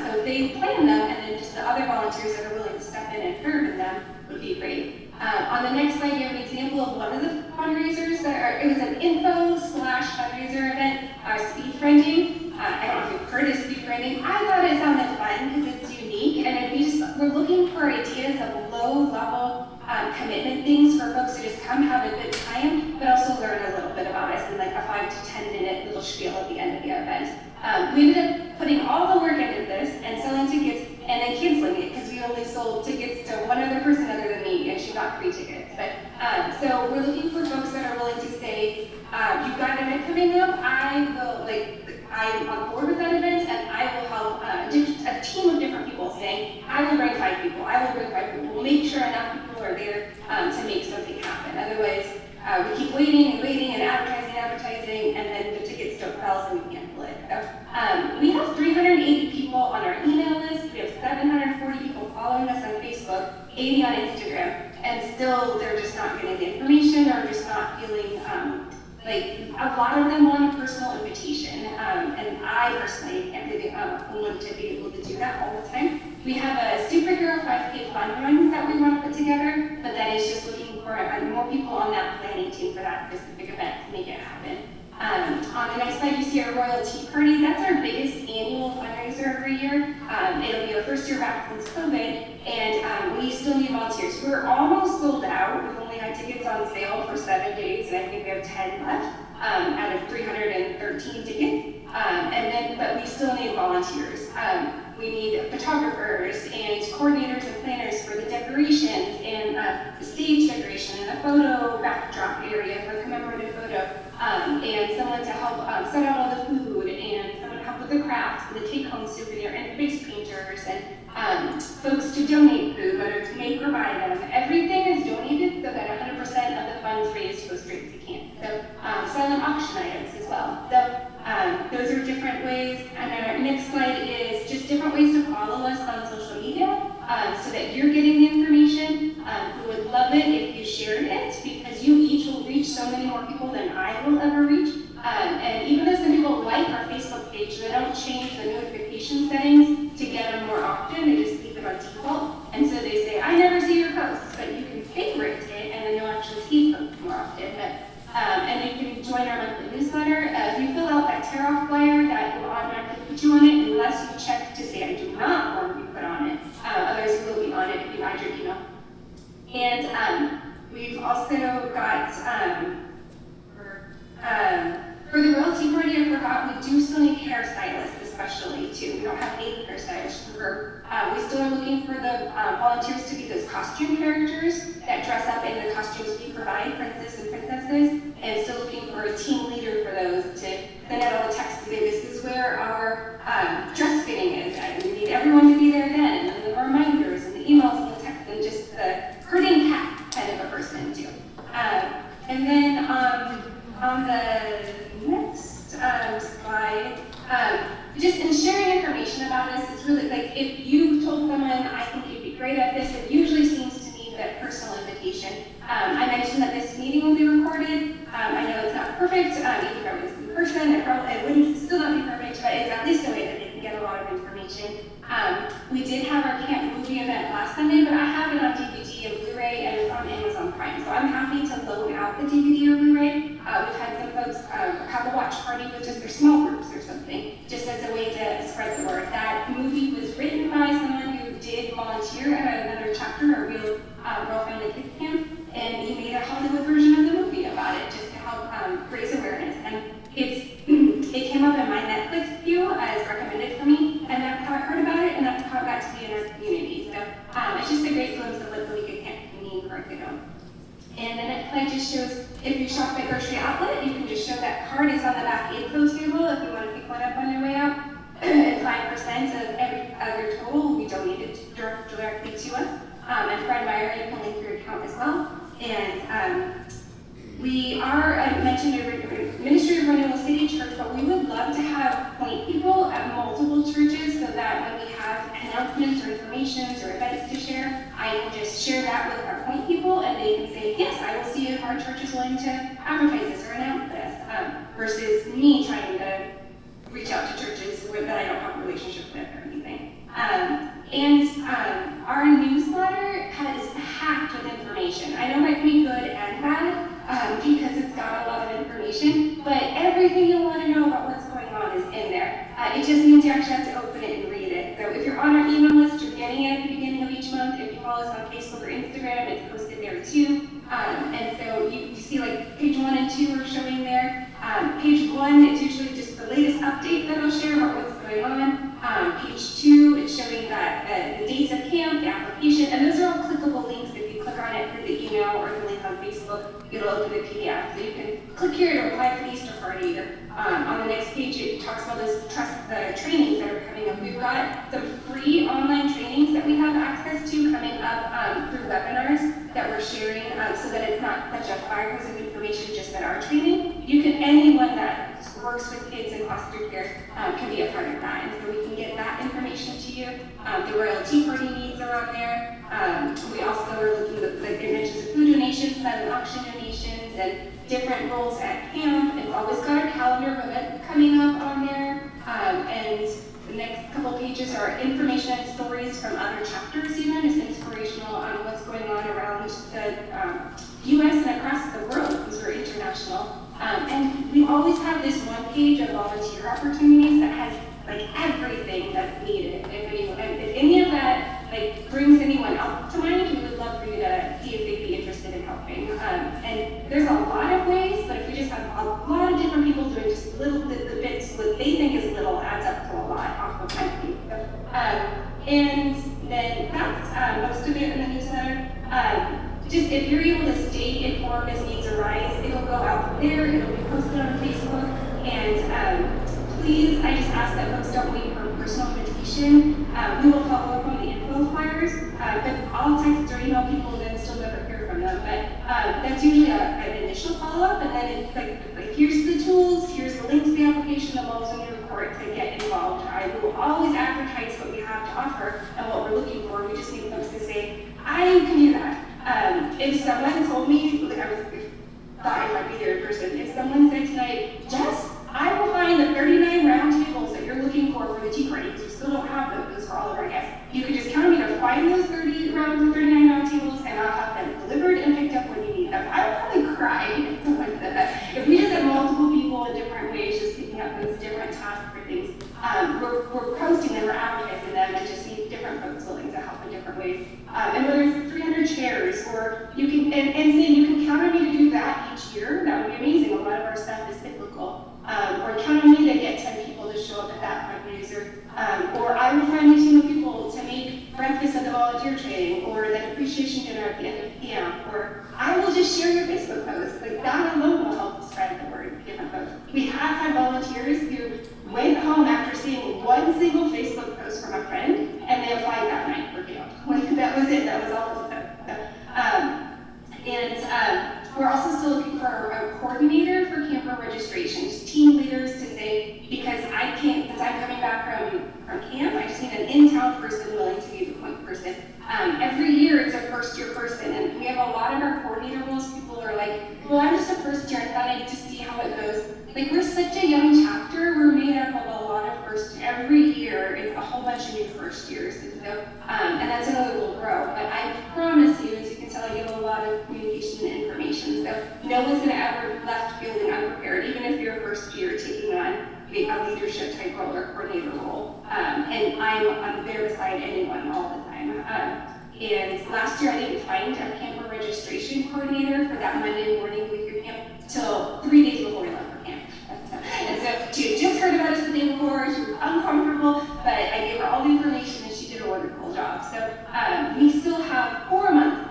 So they plan them, and then just the other volunteers that are willing to step in and serve in them would be great. On the next slide, you have an example of one of the fundraisers it was an info/fundraiser event, speed friending. I don't know if you've heard of speed friending. I thought it sounded fun because it's unique, and we're looking for ideas of low-level commitment things for folks to just come have a good time, but also learn a little bit about us in like a 5 to 10 minute little spiel at the end of the event. We ended up putting all the work into this and selling tickets and then canceling it because we only sold tickets to one other person other than me, and she got free tickets. But so we're looking for folks that are willing to say, you've got an event coming up, I'm on board with that event, and I will help a team of different people saying, I will bring 5 people, I will bring 5 people. We'll make sure enough people are there to make something happen. Otherwise, we keep waiting and advertising, and then the tickets don't sell, so we can't pull it. So, we have 380 people on our email list, we have 740 people following us on Facebook, 80 on Instagram, and still they're just not getting the information or just not feeling like a lot of them want a personal invitation, and I personally can't be the one to be able to do that all the time. We have a superhero 5K fun run that we want to put together, but that is just looking for more people on that planning team for that specific event to make it happen. On the next slide, you see our Royal Tea Party. That's our biggest annual fundraiser every year. It'll be our first year back since COVID, and we still need volunteers. We're almost sold out. We've only had tickets on sale for 7 days, and I think we have 10 left out of 313 tickets. But we still need volunteers. We need photographers and coordinators and planners for the decorations and the stage decoration and the photo backdrop area for the commemorative photo, and someone to help set out all the food, and someone to help with the crafts and the take-home souvenir, and face painters, and folks to donate food, whether it's make or buy them. Everything is donated so that 100% of the funds raised go straight to camp. So silent auction items as well. So those are different ways. And our next slide is just different ways to follow us on social media so that you're getting the information. We would love it if you shared it, because you each will reach so many more people than I will ever reach. And even if some people like our Facebook page, they don't change the notification settings to get them more often. They just keep it on default. And so they say, I never see your posts, but you can favorite it, and then you'll actually see posts more often. And you can join our monthly newsletter. If you fill out that tear-off flyer, that will automatically put you on it unless you check to say, I do not want to be put on it. Otherwise, you will be on it if you add your email. And we've also got, for the Royal Tea Party, I forgot, we do still need hairstylists, especially, too. We don't have any hairstylists. We still are looking for the volunteers to be those costume characters that dress up in the costumes we provide, princess and princesses, and still looking for a team leader for those to send out all the texts to say, this is where our dress fitting is. And we need everyone to be there then, and the reminders, and the emails, and the texts, and just the herding cat kind of a person, too. And then on the next slide, just in sharing information about us, it's really like if you told someone, I think you'd be great at this, it usually seems to me that personal invitation. I mentioned that this meeting will be recorded. I know it's not perfect. You can probably listen in person. It wouldn't still not be perfect, but it's at least a way that they can get a lot of information. We did have our camp movie event last Sunday, but I have it on DVD and Blu-ray, and it's on Amazon Prime. time. So I'm happy to loan out the DVD or Blu-ray. We've had some folks have a watch party with just their small groups or something, just as a way to spread the word. That movie was written by someone who did volunteer at another chapter, a real family kids camp, and he made a Hollywood version of the movie about it, just to help raise awareness. And it came up in my Netflix queue as recommended for me, and that's how I heard about it, and that's how it got to be in our community. So it's just a great glimpse of what the League of Camp community in Oregon. And the next slide just shows, if you shop at Grocery Outlet, you can just show that card is on the back info table if you want to pick one up on your way out. And 5% of your total will be donated directly to us. And Fred Meyer, you can link your account as well. And we are, I mentioned a Ministry of Renewal City Church, but we would love to have point people at multiple churches so that when we have announcements or information or events to share, I can just share that with our point people and they can say, yes, I will see if our church is willing to advertise this or announce this, versus me trying to reach out to churches that I don't have a relationship with or anything. Our newsletter is packed with information. I know that can be good and bad because it's got a lot of information, but everything you want to know about what's going on is in there. It just means you actually have to open it and read it. So if you're on our email list, you're getting it at the beginning of each month. If you follow us on Facebook or Instagram, it's posted there too. And so you see like page 1 and 2 are showing there. Page 1 is usually just the latest update that I'll share about what's going on. Page 2 is showing that the dates of camp, the application, and those are all clickable links. If you click on it through the email or the link on Facebook, it'll open the PDF. So you can click here to apply for the Easter party. Or, on the next page, it talks about the trainings that are coming up. We've got some free online trainings that we have access to coming up through webinars that we're sharing so that it's not such a fire hose of information just at our training. Anyone that works with kids in foster care can be a part of that. And so we can get that information to you. The Royal Tea Party needs are on there. We also are looking at, like I mentioned, the food donations, silent auction donations, and different roles at camp. It's always got our calendar of events coming up on there. And the next couple pages are information and stories from other chapters even. It's inspirational on what's going on around the U.S. and across the world because we're international. And we always have this one page of volunteer opportunities that has like everything that's needed. If any of that like brings anyone up to mind, we would love for you to see if they'd be interested in helping. And there's a lot of ways, but if we just have a lot of different people doing just little the bits, what they think is little adds up to a lot off of my feet. And then that's most of it in the newsletter. Just if you're able to stay informed as needs arise, it'll go out there, it'll be posted on Facebook, and please, I just ask that folks don't wait for personal invitation. We will follow up on the info flyers, but I'll text or email people and then still never hear from them. But that's usually an initial follow-up, and then it's like here's the tools, here's the link to the application, the balls in your report to get involved. I will always advertise what we have to offer and what we're looking for. We just need folks to say, I can do that. If someone told me, like I thought I might be there in person, if someone said tonight, Jess, I will find the 39 round tables that you're looking for the tea party, because we still don't have those for all of our guests. You can just count on me to find those 39 round tables, and I'll have them delivered and picked up when you need them. I would probably cry if someone said that. If we just have multiple people in different ways, just picking up those different tasks for things, we're posting them, we're advertising them, and just need different folks willing to help in different ways. And whether it's 300 chairs, or you can, and saying you can count on me to do that each year, that would be amazing. A lot of our stuff is cyclical. Or count on me to get 10 people to show up at that fundraiser. Or I will find a team of people to make breakfast at the volunteer training, or that appreciation dinner at the end of camp, or I will just share your Facebook post. Like that alone will help spread the word. We have had volunteers who went home after seeing one single Facebook post from a friend, and they applied that night for camp. Like that was it. That was all of them. We're also still looking for a coordinator for camper registrations, team leaders to say, because I can't, since I'm coming back from camp, I just need an in-town person willing to be the point person. Every year it's a first-year person, and we have a lot of our coordinator roles. People are like, well, I'm just a first year, I thought I'd just see how it goes. Like, we're such a young chapter, we're made up of a lot of every year it's a whole bunch of new first years, and so, and that's another will grow. But I promise you, as you can tell, I get a lot of communication no one's gonna ever left feeling unprepared, even if you're a first year taking on a leadership type role or coordinator role. And I'm there beside anyone all the time. And last year I didn't find a camper registration coordinator for that Monday morning with your camp till 3 days before we left for camp. And so she had just heard about us the day before, she was uncomfortable, but I gave her all the information and she did a wonderful job. So we still have 4.5 months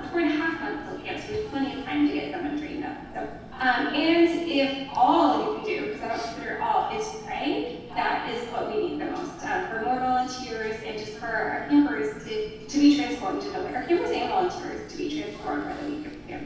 till camp, so we have plenty of time to get someone trained up. So, and if all you can do, because I don't consider it all, is pray, that is what we need the most. For more volunteers and just for our campers to be transformed in the way, our campers and volunteers to be transformed by the week of camp.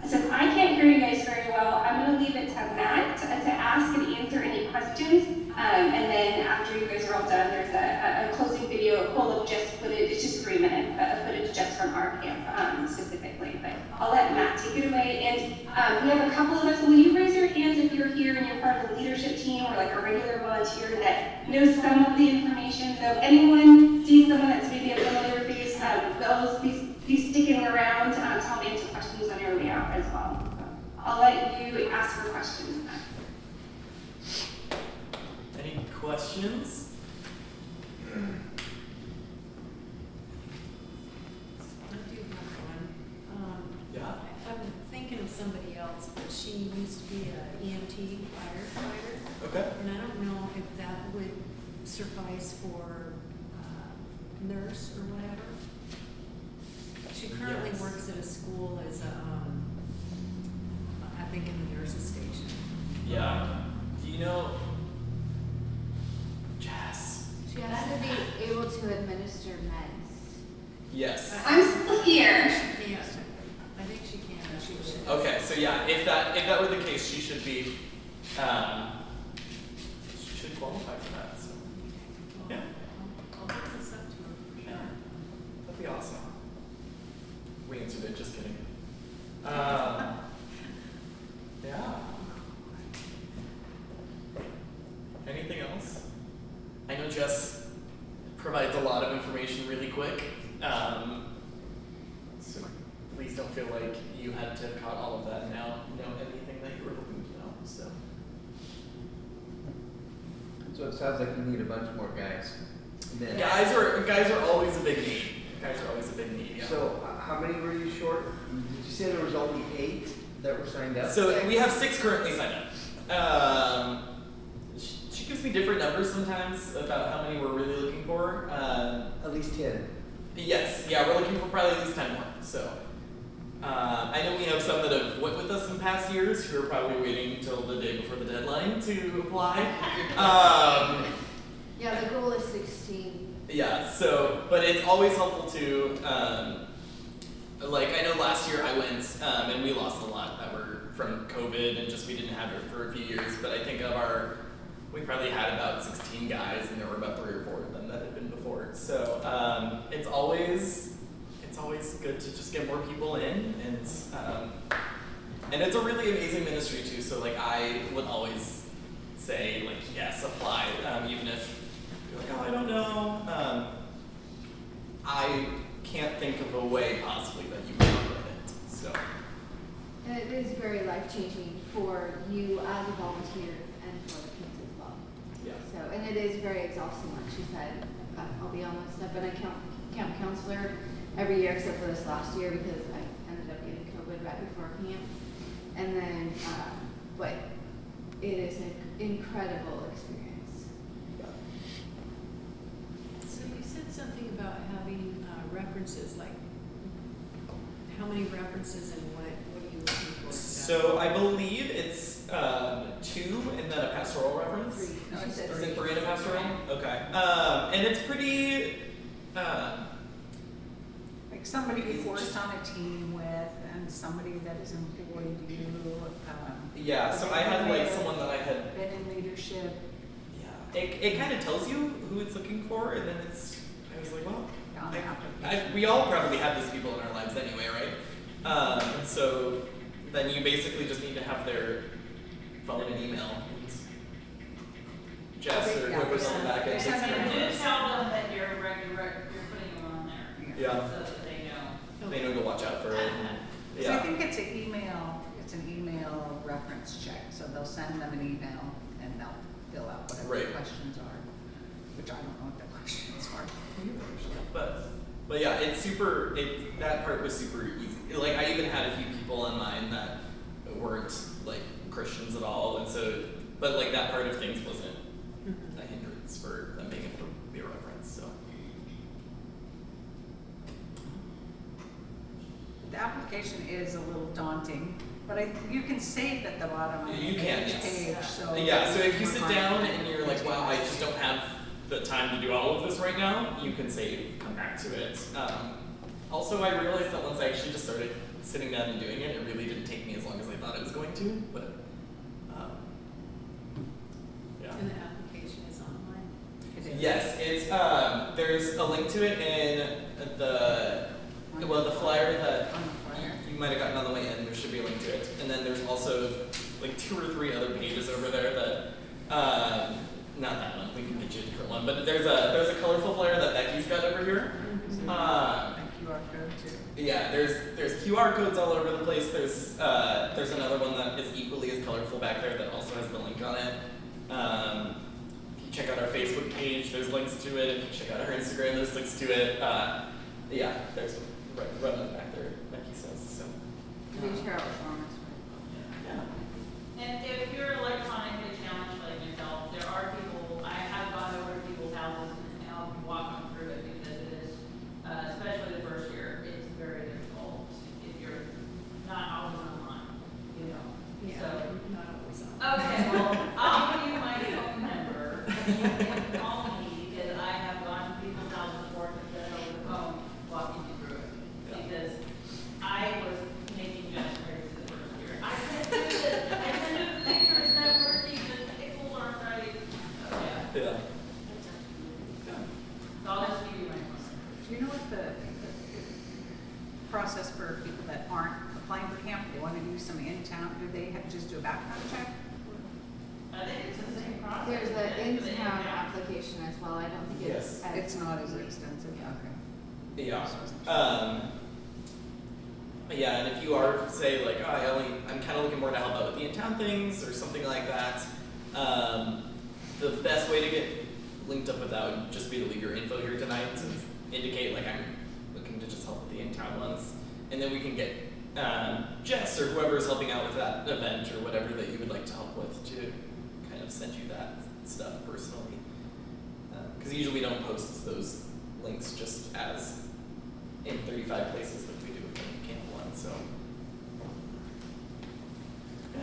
Since I can't hear you guys very well, I'm going to leave it to Matt to ask and answer any questions. And then after you guys are all done, there's a closing video full of just footage. It's just 3 minutes of footage just from our camp specifically. But I'll let Matt take it away. And we have a couple of us. Will you raise your hands if you're here and you're part of the leadership team or like a regular volunteer that knows some of the information? So if anyone sees someone that's maybe a familiar face, those be sticking around to help answer questions on your way out as well. So I'll let you ask for questions. Any questions? I do have one. Yeah. I'm thinking of somebody else, but she used to be an EMT firefighter. Okay. And I don't know if that would suffice for nurse or whatever. She currently Yes. works at a school as a, I think in the nurses station. Yeah. Do you know Jess? She has to be able to administer meds. Yes. I'm still here. She can't. I think she can, but she should. Okay, so yeah, if that were the case, she should be she should qualify for that. So yeah. I'll put this up to her for sure. That'd be awesome. We answered it, just kidding. Yeah. Anything else? I know Jess provides a lot of information really quick. So please don't feel like you had to have caught all of that and now know anything that you were hoping to know. So it sounds like you need a bunch more guys. Then. Guys are always a big need. Guys are always a big need. Yeah. So how many were you short? Did you say there was only 8 that were signed up? So we have 6 currently signed up. She gives me different numbers sometimes about how many we're really looking for. At least 10. Yes, yeah, we're looking for probably at least 10 more. So I know we have some that have went with us in past years who are probably waiting until the day before the deadline to apply. Yeah, the goal is 16. Yeah, so, but it's always helpful to, like, I know last year I went, and we lost a lot that were from COVID and just we didn't have it for a few years, but I think of we probably had about 16 guys and there were about 3 or 4 of them that had been before. So, it's always good to just get more people in and it's a really amazing ministry too, so like I would always say like, yes, apply, even if you're like, oh, I don't know. I can't think of a way possibly that you can run it. So. And it is very life-changing for you as a volunteer and for the kids as well. Yeah. So, and it is very exhausting, like she said. I'll be honest, I've been a camp counselor every year except for this last year because I ended up getting COVID right before camp. And then, but it is an incredible experience. So you said something about having references, like how many references and what are you looking for? So I believe it's 2 and then a pastoral reference. 3. No, she said Is it 3. 3 and a pastoral? Okay. And it's pretty. Like somebody you've worked on a team with and somebody that has employed you. Yeah. So I had like someone that I had. Been in leadership. Yeah. It kind of tells you who it's looking for, and then I was like, well, we all probably have these people in our lives anyway, right? And so then you basically just need to have their phone and email. Jess or whoever's on the back end takes care of You it. tell them that you're putting them on there. Yeah. So that they know. They know to watch out for it. So I think it's an email it's an email reference check, so they'll send them an email and they'll fill out whatever Right. the questions are, which I don't know what the questions are. But yeah, it's super. That part was super easy. Like I even had a few people on mine that weren't like Christians at all, and so, but like that part of things wasn't a hindrance for them being able to be a reference. So The application is a little daunting, but you can save at the bottom of you each can, yes. page. So Yeah. So if you sit down and you're like, wow, I just don't have the time to do all of this right now, you can save, come back to it. Also, I realized that once I actually just started sitting down and doing it, it really didn't take me as long as I thought it was going to. But yeah. And the application is online? It is. Yes, it's there's a link to it in the flyer that On the flyer. you might have gotten on the way in. There should be a link to it, and then there's also like 2 or 3 other pages over there that not that one. We can get you a different one, but there's a colorful flyer that Becky's got over here. And QR code too. Yeah, there's QR codes all over the place. There's another one that is equally as colorful back there that also has the link on it. If you check out our Facebook page, there's links to it. If you check out our Instagram, there's links to it. Yeah, there's right on back there, Becky says. So. We share our performance. Yeah. And if you're electronically challenged like yourself, there are people, I have gone over to people's houses and I'll walk them through it because it is, especially the first year, it's very difficult if you're not always online, you know. Yeah, So, not always on. okay, well, I'll give you my phone number. You can call me because I have gone to people's houses before and done it over the phone, walking you through it. Yeah. Because I was making gestures the first year. I can't do this. I sent you the picture, it's not working, the pixels aren't right. So, yeah. Yeah. So I'll just give you my phone number. Do you know what the process for people that aren't applying for camp, they want to do some in-town, do they have to just do a background check? I think it's the same process. There's the For the in-town in-town. application as well. I don't think it's Yes. as It's not as easy. extensive, Yeah. okay. Yeah. Yeah, and if you are, say, like, oh, I'm kind of looking more to help out with the in-town things or something like that, the best way to get linked up with that would just be to leave your info here tonight and indicate, like, I'm looking to just help with the in-town ones. And then we can get Jess or whoever is helping out with that event or whatever that you would like to help with to kind of send you that stuff personally. Because usually we don't post those links just as in 35 places that we do with Camp 1, so. Yeah,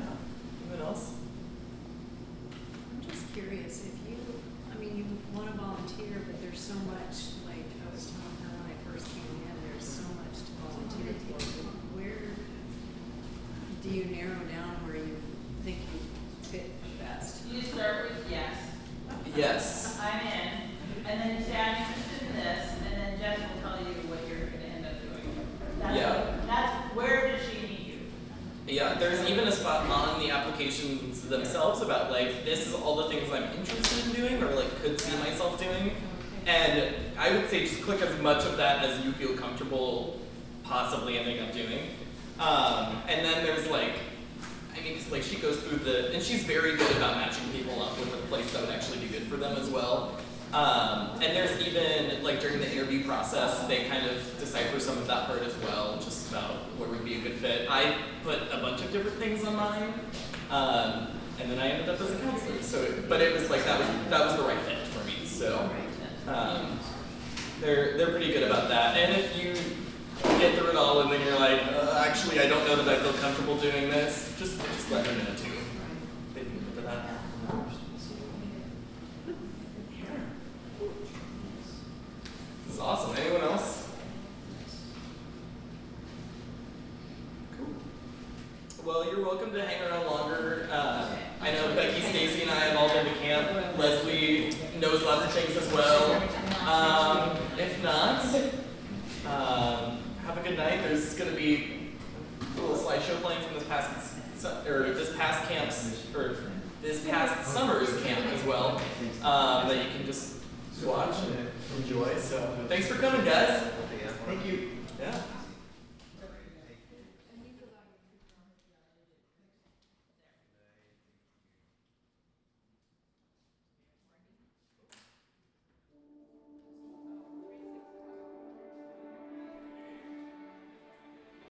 anyone else? I'm just curious, if you, you want to volunteer, but there's so much, like I was telling her when I first came in, there's so much to volunteer for. Where do you narrow down where you think you fit best? You start with yes. Yes. I'm in. And then you say, I'm interested in this, and then Jess will tell you what you're going to end up doing. That's where does she need you? Yeah, there's even a spot on the applications themselves about like, this is all the things I'm interested in doing or like could see myself doing. And I would say just click as much of that as you feel comfortable possibly ending up doing. And then there's like, cause like she goes through and she's very good about matching people up with a place that would actually be good for them as well. And there's even, like during the interview process, they kind of decipher some of that part as well, just about where would be a good fit. I put a bunch of different things on mine, and then I ended up as a counselor. So, but it was like, that was the right fit for me. So, they're pretty good about that. And if you get through it all and then you're like, actually I don't know that I feel comfortable doing this, just let me know too. They can get to that. This is awesome. Anyone else? Cool. Well, you're welcome to hang around longer. I know Becky, Stacy, and I have all been to camp. Leslie knows lots of things as well. If not, have a good night. There's going to be a little slideshow playing from this past summer's camp as well, that you can just watch and enjoy. So thanks for coming, guys. Thank you. Yeah.